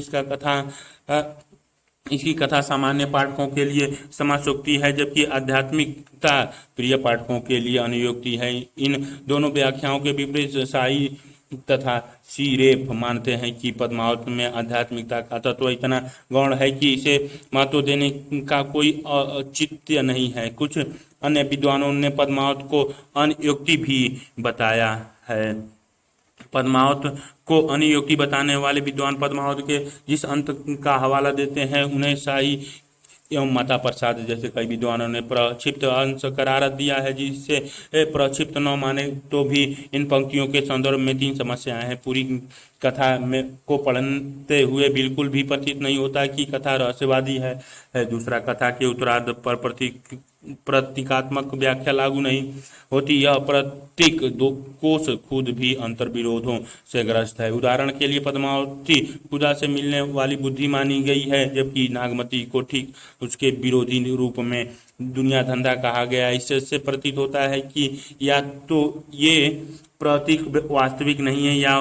इसकी कथा सामान्य पाठकों के लिए समासोक्ति है, जबकि आध्यात्मिकता प्रिय पाठकों के लिए अनुयोक्ति है। इन दोनों व्याख्याओं के विपरीत शाही तथा सीरेफ मानते हैं कि पद्मावत में आध्यात्मिकता का तत्व इतना गौण है कि इसे महत्व देने का कोई औचित्य नहीं है। कुछ अन्य विद्वानों ने पद्मावत को अनुयोक्ति भी बताया है। पद्मावत को अनुयोक्ति बताने वाले विद्वान पद्मावत के जिस अंत का हवाला देते हैं उन्हें शाही एवं माता प्रसाद जैसे कई विद्वानों ने प्रक्षिप्त अंश करार दिया है, जिससे प्रक्षिप्त न माने तो भी इन पंक्तियों के संदर्भ में तीन समस्याएं हैं। पूरी कथा में को पढ़ते हुए बिल्कुल भी प्रतीत नहीं होता कि कथा रहस्यवादी है। दूसरा, कथा के उत्तरार्ध पर प्रतीकात्मक व्याख्या लागू नहीं होती। यह प्रतीक दो कोश खुद भी अंतर्विरोधों से ग्रस्त है। उदाहरण के लिए पद्मावती खुदा से मिलने वाली बुद्धि मानी गई है, जबकि नागमती को ठीक उसके विरोधी रूप में दुनिया धंधा कहा गया। इससे प्रतीत होता है कि या तो ये प्रतीक वास्तविक नहीं है या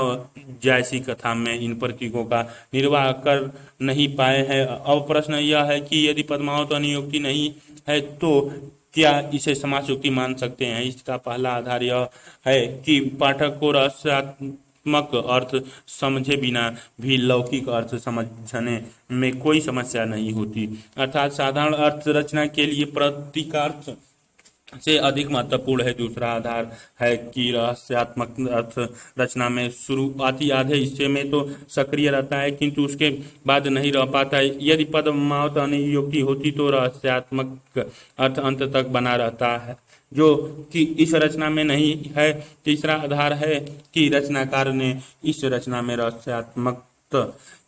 जैसी कथा में इन प्रतीकों का निर्वाह कर नहीं पाए हैं। अब प्रश्न यह है कि यदि पद्मावत अनुयोक्ति नहीं है तो क्या इसे समासोक्ति मान सकते हैं। इसका पहला आधार यह है कि पाठक को रहस्यात्मक अर्थ समझे बिना भी लौकिक अर्थ समझने में कोई समस्या नहीं होती, अर्थात साधारण अर्थ रचना के लिए प्रतीकार्थ से अधिक महत्वपूर्ण है। दूसरा आधार है कि रहस्यात्मक अर्थ रचना में शुरुआती आधे हिस्से में तो सक्रिय रहता है, किंतु उसके बाद नहीं रह पाता है। यदि पद्मावत अनुयोक्ति होती तो रहस्यात्मक अर्थ अंत तक बना रहता है, जो कि इस रचना में नहीं है। तीसरा आधार है कि रचनाकार ने इस रचना में रहस्यात्मक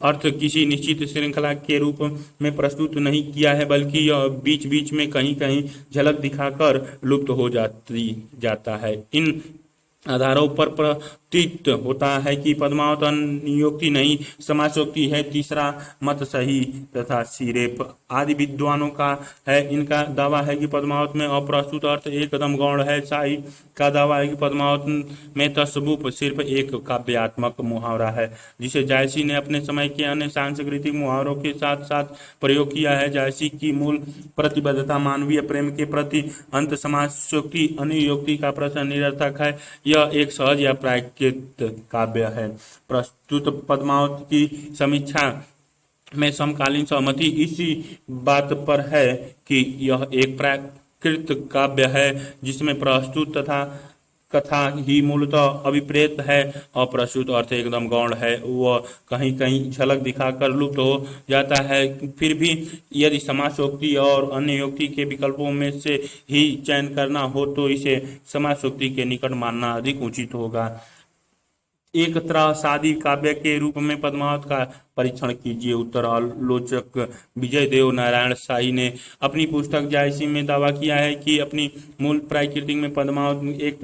अर्थ किसी निश्चित श्रृंखला के रूप में प्रस्तुत नहीं किया है, बल्कि यह बीच बीच में कहीं कहीं झलक दिखाकर लुप्त हो जाता है। इन आधारों पर प्रतीत होता है कि पद्मावत अनुयोक्ति नहीं समासोक्ति है। तीसरा मत सही तथा सीरेप आदि विद्वानों का है। इनका दावा है कि पद्मावत में अप्रस्तुत अर्थ एकदम गौण है। शाही का दावा है कि पद्मावत में तस्वुप सिर्फ एक काव्यात्मक मुहावरा है, जिसे जायसी ने अपने समय के अन्य सांस्कृतिक मुहावरों के साथ साथ प्रयोग किया है। जायसी की मूल प्रतिबद्धता मानवीय प्रेम के प्रति अंत समासोक्ति अनुयोक्ति का प्रश्न निरर्थक है। यह एक सहज या प्राकृतिक काव्य है। प्रस्तुत पद्मावत की समीक्षा में समकालीन सहमति इसी बात पर है कि यह एक प्राकृत काव्य है, जिसमें प्रस्तुत तथा कथा ही मूलतः अभिप्रेत है। अप्रस्तुत अर्थ एकदम गौण है, वह कहीं कहीं झलक दिखाकर लुप्त हो जाता है। फिर भी यदि समासोक्ति और अनुयोक्ति के विकल्पों में से ही चयन करना हो तो इसे समासोक्ति के निकट मानना अधिक उचित होगा। एक त्रासादी काव्य के रूप में पद्मावत का परीक्षण कीजिए। उत्तर आलोचक विजय देव नारायण शाही ने अपनी पुस्तक जायसी में दावा किया है कि अपनी मूल प्राकृतिक में पद्मावत एक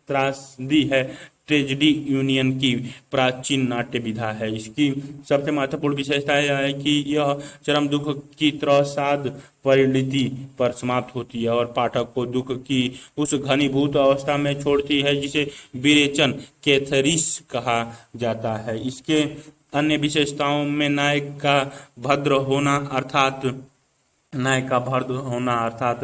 त्रासदी है, ट्रेजेडी यूनियन की प्राचीन नाट्य विधा है। इसकी सबसे महत्वपूर्ण विशेषता यह है कि यह चरम दुख की त्रासाद परिणति पर समाप्त होती है और पाठक को दुख की उस घनीभूत अवस्था में छोड़ती है जिसे विरेचन कैथरिस कहा जाता है। इसके अन्य विशेषताओं में नायक का भद्र होना अर्थात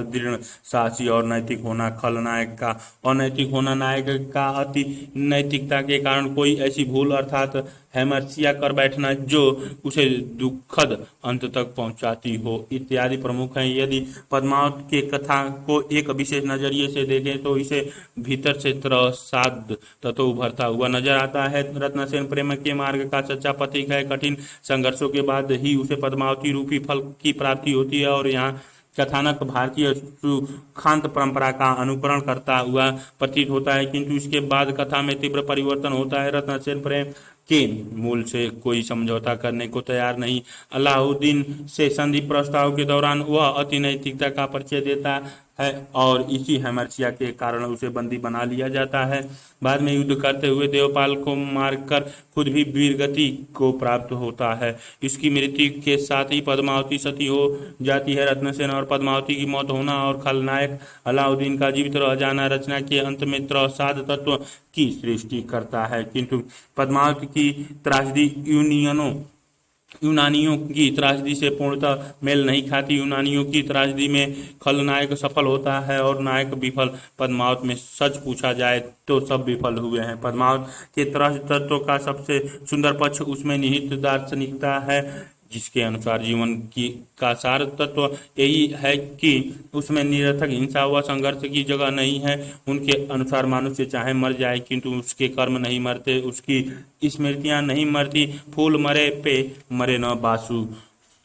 दृढ़ साहसी और नैतिक होना, खलनायक का अनैतिक होना, नायक का अति नैतिकता के कारण कोई ऐसी भूल अर्थात हैमर्सिया कर बैठना जो उसे दुखद अंत तक पहुंचाती हो, इत्यादि प्रमुख हैं। यदि पद्मावत के कथा को एक विशेष नजरिए से देखें तो इसे भीतर से त्रासाद तत्व उभरता हुआ नजर आता है। रत्नसेन प्रेम के मार्ग का सच्चा पथिक है। कठिन संघर्षों के बाद ही उसे पद्मावती रूपी फल की प्राप्ति होती है और यहाँ कथानक भारतीय सुखांत परंपरा का अनुकरण करता हुआ प्रतीत होता है, किंतु इसके बाद कथा में तीव्र परिवर्तन होता है। रत्नसेन प्रेम के मूल से कोई समझौता करने को तैयार नहीं। अलाउद्दीन से संधि प्रस्ताव के दौरान वह अति नैतिकता का परिचय देता है और इसी हेमर्सिया के कारण उसे बंदी बना लिया जाता है। बाद में युद्ध करते हुए देवपाल को मारकर खुद भी वीरगति को प्राप्त होता है। इसकी मृत्यु के साथ ही पद्मावती सती हो जाती है। रत्नसेन और पद्मावती की मौत होना और खलनायक अलाउद्दीन का जीवित रह जाना रचना के अंत में त्रसाद तत्व की सृष्टि करता है। किंतु पद्मावती की त्रासदी यूनानियों की त्रासदी से पूर्णतः मेल नहीं खाती। यूनानियों की त्रासदी में खलनायक सफल होता है और नायक विफल। पद्मावत में सच पूछा जाए तो सब विफल हुए हैं। पद्मावत के त्रास तत्व का सबसे सुंदर पक्ष उसमें निहित दार्शनिकता है, जिसके अनुसार जीवन की का सार तत्व यही है कि उसमें निरर्थक हिंसा व संघर्ष की जगह नहीं है। उनके अनुसार मनुष्य चाहे मर जाए किंतु उसके कर्म नहीं मरते, उसकी स्मृतियां नहीं मरती। फूल मरे पे मरे न बासु।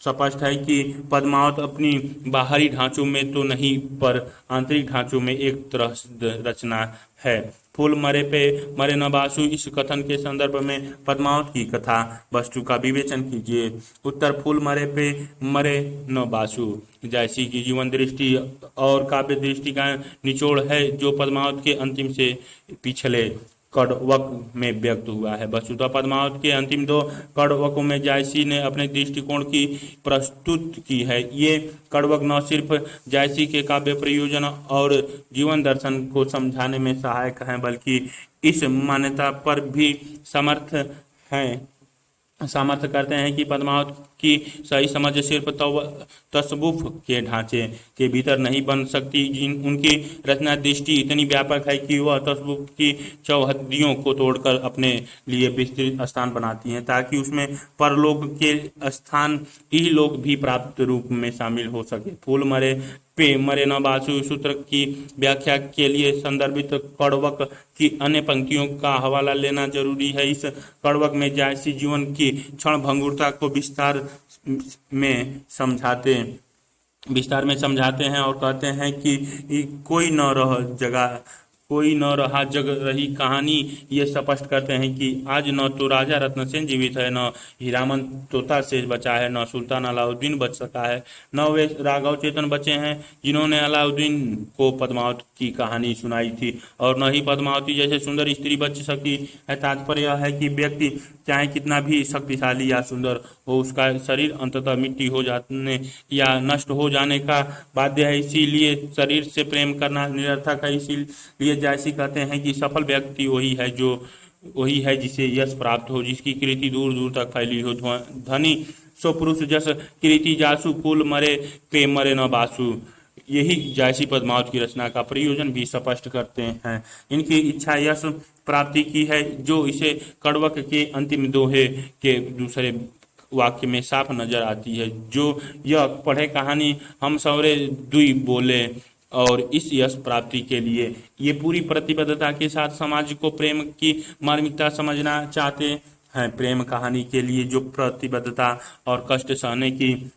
स्पष्ट है कि पद्मावत अपनी बाहरी ढांचों में तो नहीं पर आंतरिक ढांचों में एक तरह रचना है। फूल मरे पे मरे न बासु। इस कथन के संदर्भ में पद्मावत की कथा वस्तु का विवेचन कीजिए। उत्तर, फूल मरे पे मरे न बासु जैसी की जीवन दृष्टि और काव्य दृष्टि का निचोड़ है, जो पद्मावत के अंतिम से पिछले कड़वक में व्यक्त हुआ है। वस्तुतः पद्मावत के अंतिम दो कड़वकों में जायसी ने अपने दृष्टिकोण की प्रस्तुत की है। ये कड़वक न सिर्फ जायसी के काव्य प्रयोजन और जीवन दर्शन को समझाने में सहायक हैं, बल्कि इस मान्यता पर भी सामर्थ्य करते हैं कि पद्मावत की सही समझ सिर्फ तसव्वुफ के ढांचे के भीतर नहीं बन सकती। उनकी रचना दृष्टि इतनी व्यापक है कि वह तसव्वुफ की चौहद्दियों को तोड़कर अपने लिए विस्तृत स्थान बनाती हैं, ताकि उसमें परलोक के स्थान इहलोक भी प्राप्त रूप में शामिल हो सके। फूल मरे पे मरे न बासु सूत्र की व्याख्या के लिए संदर्भित कड़वक की अन्य पंक्तियों का हवाला लेना जरूरी है। इस कड़वक में जायसी जीवन की क्षण भंगुरता को विस्तार में समझाते हैं और कहते हैं कि कोई न रहा जग रही कहानी। ये स्पष्ट करते हैं कि आज न तो राजा रत्नसेन जीवित है, न हीरामन तोता शेष बचा है, न सुल्तान अलाउद्दीन बच सका है, न वे राघव चेतन बचे हैं जिन्होंने अलाउद्दीन को पद्मावत की कहानी सुनाई थी, और न ही पद्मावती जैसे सुंदर स्त्री बच सकी है। तात्पर्य यह है कि व्यक्ति चाहे कितना भी शक्तिशाली या सुंदर हो, उसका शरीर अंततः मिट्टी हो जाने या नष्ट हो जाने का बाध्य है। इसीलिए शरीर से प्रेम करना निरर्थक है। इसीलिए जायसी कहते हैं कि सफल व्यक्ति वही है जिसे यश प्राप्त हो, जिसकी कीर्ति दूर दूर तक फैली हो। धनी सो पुरुष जस कीर्ति जासु, फूल मरे पे मरे न बासु। यही जायसी पद्मावत की रचना का प्रयोजन भी स्पष्ट करते हैं। इनकी इच्छा यश प्राप्ति की है, जो इसे कड़वक के अंतिम दोहे के दूसरे वाक्य में साफ नजर आती है। जो यह पढ़े कहानी हम सवरे दुई बोले, और इस यश प्राप्ति के लिए ये पूरी प्रतिबद्धता के साथ समाज को प्रेम की मार्मिकता समझना चाहते हैं। प्रेम कहानी के लिए जो प्रतिबद्धता और कष्ट सहने की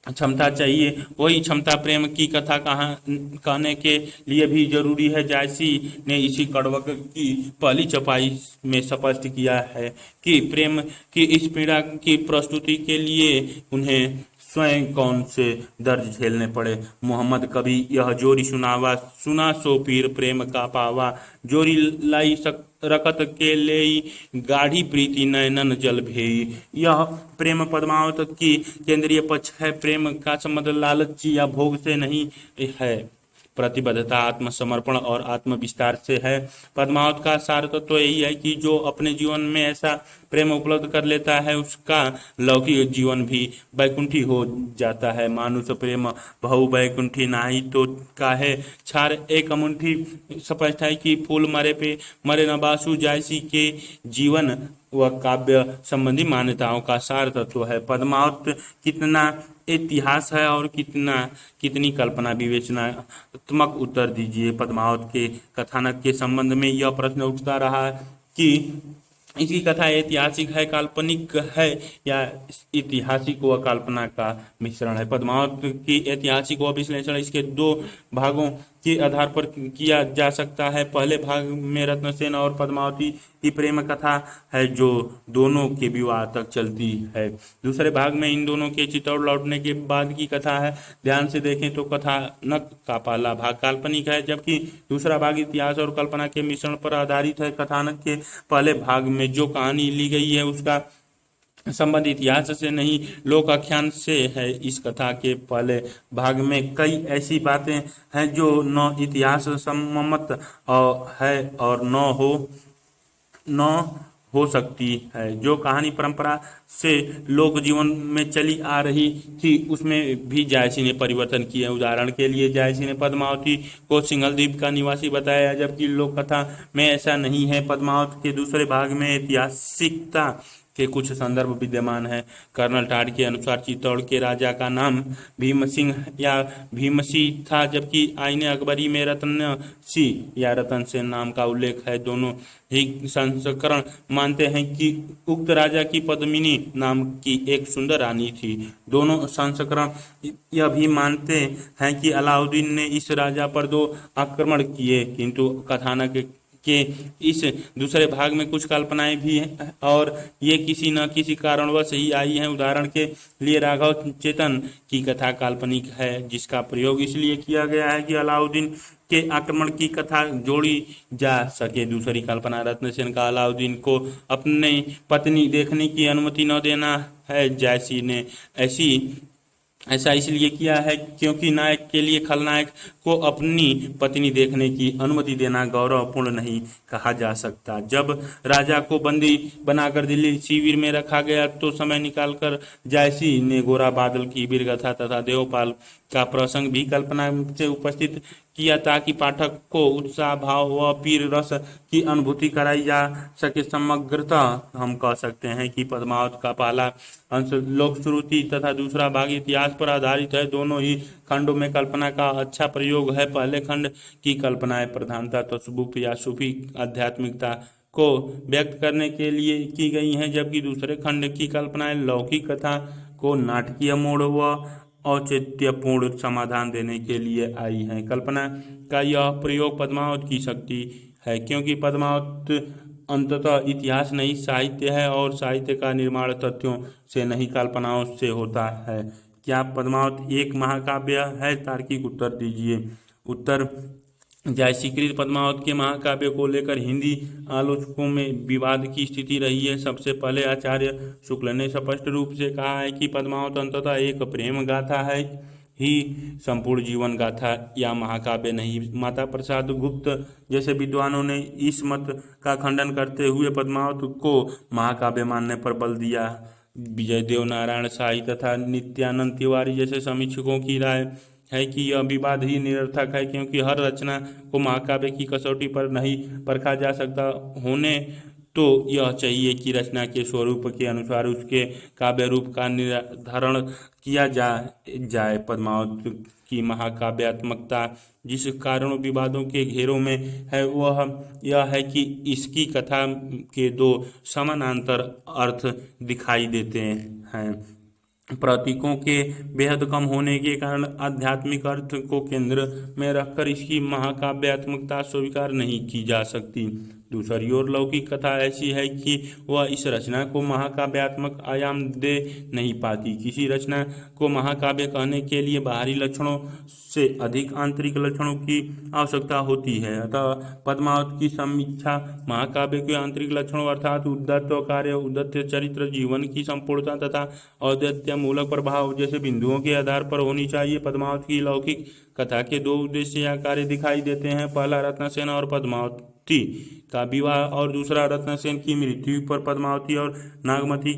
क्षमता चाहिए, वही क्षमता प्रेम की कथा कहने के लिए भी जरूरी है। जायसी ने इसी कड़वक की पहली चौपाई में स्पष्ट किया है कि प्रेम की इस पीड़ा की प्रस्तुति के लिए उन्हें स्वयं कौन से दर्द झेलने पड़े। मोहम्मद कभी यह जोरी सुनावा, सुना सो पीर प्रेम का पावा, जोरी लाई रकत के लेई, गाढ़ी प्रीति नयनन जल भेई। यह प्रेम पद्मावत की केंद्रीय पक्ष है। प्रेम का संबंध लालच या भोग से नहीं है, प्रतिबद्धता, आत्मसमर्पण और आत्म विस्तार से है। पद्मावत का सार तत्व यही है कि जो अपने जीवन में ऐसा प्रेम उपलब्ध कर लेता है, उसका लौकिक जीवन भी वैकुंठी हो जाता है। मानुष प्रेम बहु वैकुंठी नाही तो काहे छार एक मुंठी। स्पष्ट है कि फूल मरे पे मरे न बासु जायसी के जीवन व काव्य संबंधी मान्यताओं का सार तत्व है। पद्मावत कितना इतिहास है और कितनी कल्पना विवेचनात्मक। उत्तर दीजिए। पद्मावत के कथानक के संबंध में यह प्रश्न उठता रहा कि इसकी कथा ऐतिहासिक है, काल्पनिक है, या ऐतिहासिक व कल्पना का मिश्रण है। पद्मावत की ऐतिहासिक व विश्लेषण इसके दो भागों के आधार पर किया जा सकता है। पहले भाग में रत्नसेन और पद्मावती की प्रेम कथा है जो दोनों के विवाह तक चलती है। दूसरे भाग में इन दोनों के चित्तौड़ लौटने के बाद की कथा है। ध्यान से देखें तो कथानक का पहला भाग काल्पनिक है, जबकि दूसरा भाग इतिहास और कल्पना के मिश्रण पर आधारित है। कथानक के पहले भाग में जो कहानी ली गई है उसका संबंध इतिहास से नहीं, लोक आख्यान से है। इस कथा के पहले भाग में कई ऐसी बातें हैं जो न इतिहास सम्मत है और न हो सकती है। जो कहानी परंपरा से लोक जीवन में चली आ रही थी उसमें भी जायसी ने परिवर्तन किए। उदाहरण के लिए जायसी ने पद्मावती को सिंघल द्वीप का निवासी बताया, जबकि लोक कथा में ऐसा नहीं है। पद्मावत के दूसरे भाग में ऐतिहासिकता के कुछ संदर्भ विद्यमान है। कर्नल टाड के अनुसार चित्तौड़ के राजा का नाम भीम सिंह या भीमसिंह था, जबकि आईने अकबरी में रतन सिंह या रतन सेन नाम का उल्लेख है। दोनों ही संस्करण मानते हैं कि उक्त राजा की पद्मिनी नाम की एक सुंदर रानी थी। दोनों संस्करण यह भी मानते हैं कि अलाउद्दीन ने इस राजा पर 2 आक्रमण किए, किंतु कथानक के इस दूसरे भाग में कुछ कल्पनाएं भी हैं और ये किसी न किसी कारणवश ही आई हैं। उदाहरण के लिए राघव चेतन की कथा काल्पनिक है, जिसका प्रयोग इसलिए किया गया है कि अलाउद्दीन के आक्रमण की कथा जोड़ी जा सके। दूसरी कल्पना रत्नसेन का अलाउद्दीन को अपनी पत्नी देखने की अनुमति न देना है। जायसी ने ऐसा इसलिए किया है क्योंकि नायक के लिए खलनायक को अपनी पत्नी देखने की अनुमति देना गौरवपूर्ण नहीं कहा जा सकता। जब राजा को बंदी बनाकर दिल्ली शिविर में रखा गया तो समय निकालकर जायसी ने गोरा बादल की वीरगाथा तथा देवपाल का प्रसंग भी कल्पना से उपस्थित किया, ताकि पाठक को उत्साह भाव व पीर रस की अनुभूति कराई जा सके। समग्रतः हम कह सकते हैं कि पद्मावत का पहला अंश लोक श्रुति तथा दूसरा भाग इतिहास पर आधारित है। दोनों ही खंडों में कल्पना का अच्छा प्रयोग है। पहले खंड की कल्पनाएं प्रधानता तसव्वुफ या सूफी आध्यात्मिकता को व्यक्त करने के लिए की गई हैं, जबकि दूसरे खंड की कल्पनाएं लौकिक कथा को नाटकीय मोड़ व औचित्यपूर्ण समाधान देने के लिए आई हैं। कल्पना का यह प्रयोग पद्मावत की शक्ति है, क्योंकि पद्मावत अंततः इतिहास नहीं साहित्य है और साहित्य का निर्माण तथ्यों से नहीं कल्पनाओं से होता है। क्या पद्मावत एक महाकाव्य है? तार्किक उत्तर दीजिए। उत्तर जायसीकृत पद्मावत के महाकाव्य को लेकर हिंदी आलोचकों में विवाद की स्थिति रही है। सबसे पहले आचार्य शुक्ल ने स्पष्ट रूप से कहा है कि पद्मावत अंततः एक प्रेम गाथा है ही संपूर्ण जीवन गाथा या महाकाव्य नहीं। माता प्रसाद गुप्त जैसे विद्वानों ने इस मत का खंडन करते हुए पद्मावत को महाकाव्य मानने पर बल दिया। विजय देव नारायण शाही तथा नित्यानंद तिवारी जैसे समीक्षकों की राय है कि यह विवाद ही निरर्थक है, क्योंकि हर रचना को महाकाव्य की कसौटी पर नहीं परखा जा सकता। होने तो यह चाहिए कि रचना के स्वरूप के अनुसार उसके काव्य रूप का निर्धारण किया जाए। पद्मावत की महाकाव्यात्मकता जिस कारणों विवादों के घेरों में है वह यह है कि इसकी कथा के 2 समानांतर अर्थ दिखाई देते हैं। प्रतीकों के बेहद कम होने के कारण आध्यात्मिक अर्थ को केंद्र में रखकर इसकी महाकाव्यात्मकता स्वीकार नहीं की जा सकती। दूसरी ओर लौकिक कथा ऐसी है कि वह इस रचना को महाकाव्यात्मक आयाम दे नहीं पाती। किसी रचना को महाकाव्य कहने के लिए बाहरी लक्षणों से अधिक आंतरिक लक्षणों की आवश्यकता होती है। अतः पद्मावत की समीक्षा महाकाव्य के आंतरिक लक्षणों अर्थात उद्धत्व कार्य, उद्धत्य चरित्र, जीवन की संपूर्णता तथा औद्धत्य मूलक प्रभाव जैसे बिंदुओं के आधार पर होनी चाहिए। पद्मावत की लौकिक कथा के 2 उद्देश्य या कार्य दिखाई देते हैं। पहला रत्नसेन और पद्मावती का विवाह और दूसरा रत्नसेन की मृत्यु पर पद्मावती और नागमती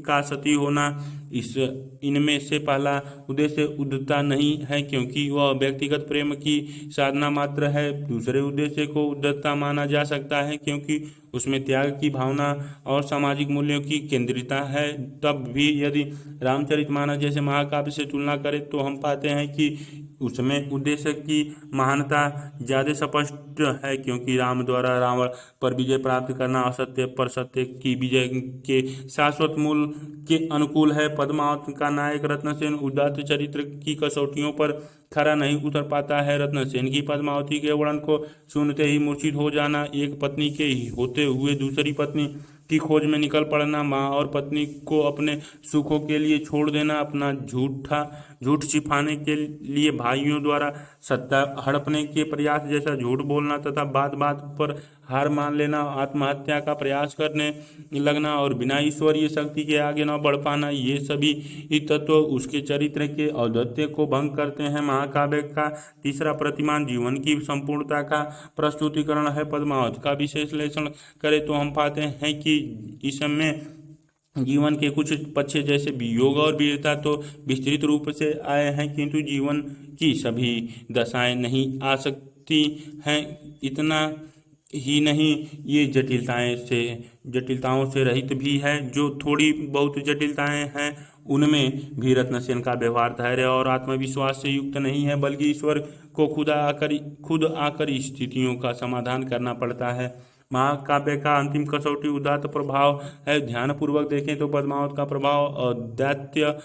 का सती होना। इनमें से पहला उद्देश्य उद्धता नहीं है, क्योंकि वह व्यक्तिगत प्रेम की साधना मात्र है। दूसरे उद्देश्य को उद्धता माना जा सकता है क्योंकि उसमें त्याग की भावना और सामाजिक मूल्यों की केंद्रितता है। तब भी यदि रामचरितमानस जैसे महाकाव्य से तुलना करें तो हम पाते हैं कि उसमें उद्देश्य की महानता ज्यादा स्पष्ट है, क्योंकि राम द्वारा रावण पर विजय प्राप्त करना असत्य पर सत्य की विजय के शाश्वत मूल के अनुकूल है। पद्मावत का नायक रत्नसेन उदात्त चरित्र की कसौटियों पर खरा नहीं उतर पाता है। रत्नसेन की पद्मावती के वर्णन को सुनते ही मूर्छित हो जाना, एक पत्नी के ही होते हुए दूसरी पत्नी की खोज में निकल पड़ना, माँ और पत्नी को अपने सुखों के लिए छोड़ देना, अपना झूठ छिपाने के लिए भाइयों द्वारा सत्ता हड़पने के प्रयास जैसा झूठ बोलना तथा बात बात पर हार मान लेना, आत्महत्या का प्रयास करने लगना और बिना ईश्वरीय शक्ति के आगे न बढ़ पाना, ये सभी तत्व उसके चरित्र के औद्धत्य को भंग करते हैं। महाकाव्य का तीसरा प्रतिमान जीवन की संपूर्णता का प्रस्तुतिकरण है। पद्मावत का विश्लेषण करें तो हम पाते हैं कि इसमें जीवन के कुछ पक्ष जैसे वियोग और वीरता तो विस्तृत रूप से आए हैं, किंतु जीवन की सभी दशाएं नहीं आ सकती हैं। इतना ही नहीं, ये जटिलताओं से रहित भी है। जो थोड़ी बहुत जटिलताएं हैं उनमें भी रत्नसेन का व्यवहार धैर्य और आत्मविश्वास से युक्त नहीं है, बल्कि ईश्वर को खुद आकर स्थितियों का समाधान करना पड़ता है। महाकाव्य का अंतिम कसौटी उदात्त प्रभाव है। ध्यानपूर्वक देखें तो पद्मावत का प्रभाव औदात्य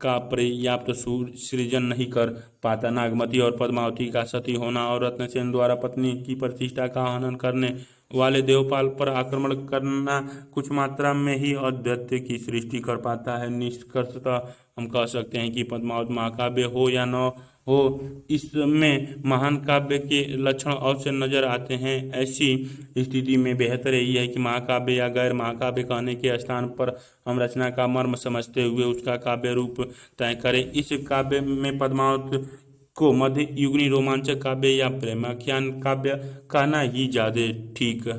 का पर्याप्त सृजन नहीं कर पाता। नागमती और पद्मावती का सती होना और रत्नसेन द्वारा पत्नी की प्रतिष्ठा का हनन करने वाले देवपाल पर आक्रमण करना कुछ मात्रा में ही औदात्य की सृष्टि कर पाता है। निष्कर्षतः हम कह सकते हैं कि पद्मावत महाकाव्य हो या न हो, इसमें महान काव्य के लक्षण अवश्य नजर आते हैं। ऐसी स्थिति में बेहतर यही है कि महाकाव्य या गैर महाकाव्य कहने के स्थान पर हम रचना का मर्म समझते हुए उसका काव्य रूप तय करें। इस काव्य में पद्मावत को मध्य युगनी रोमांचक काव्य या प्रेमाख्यान काव्य कहना ही ज्यादा ठीक है।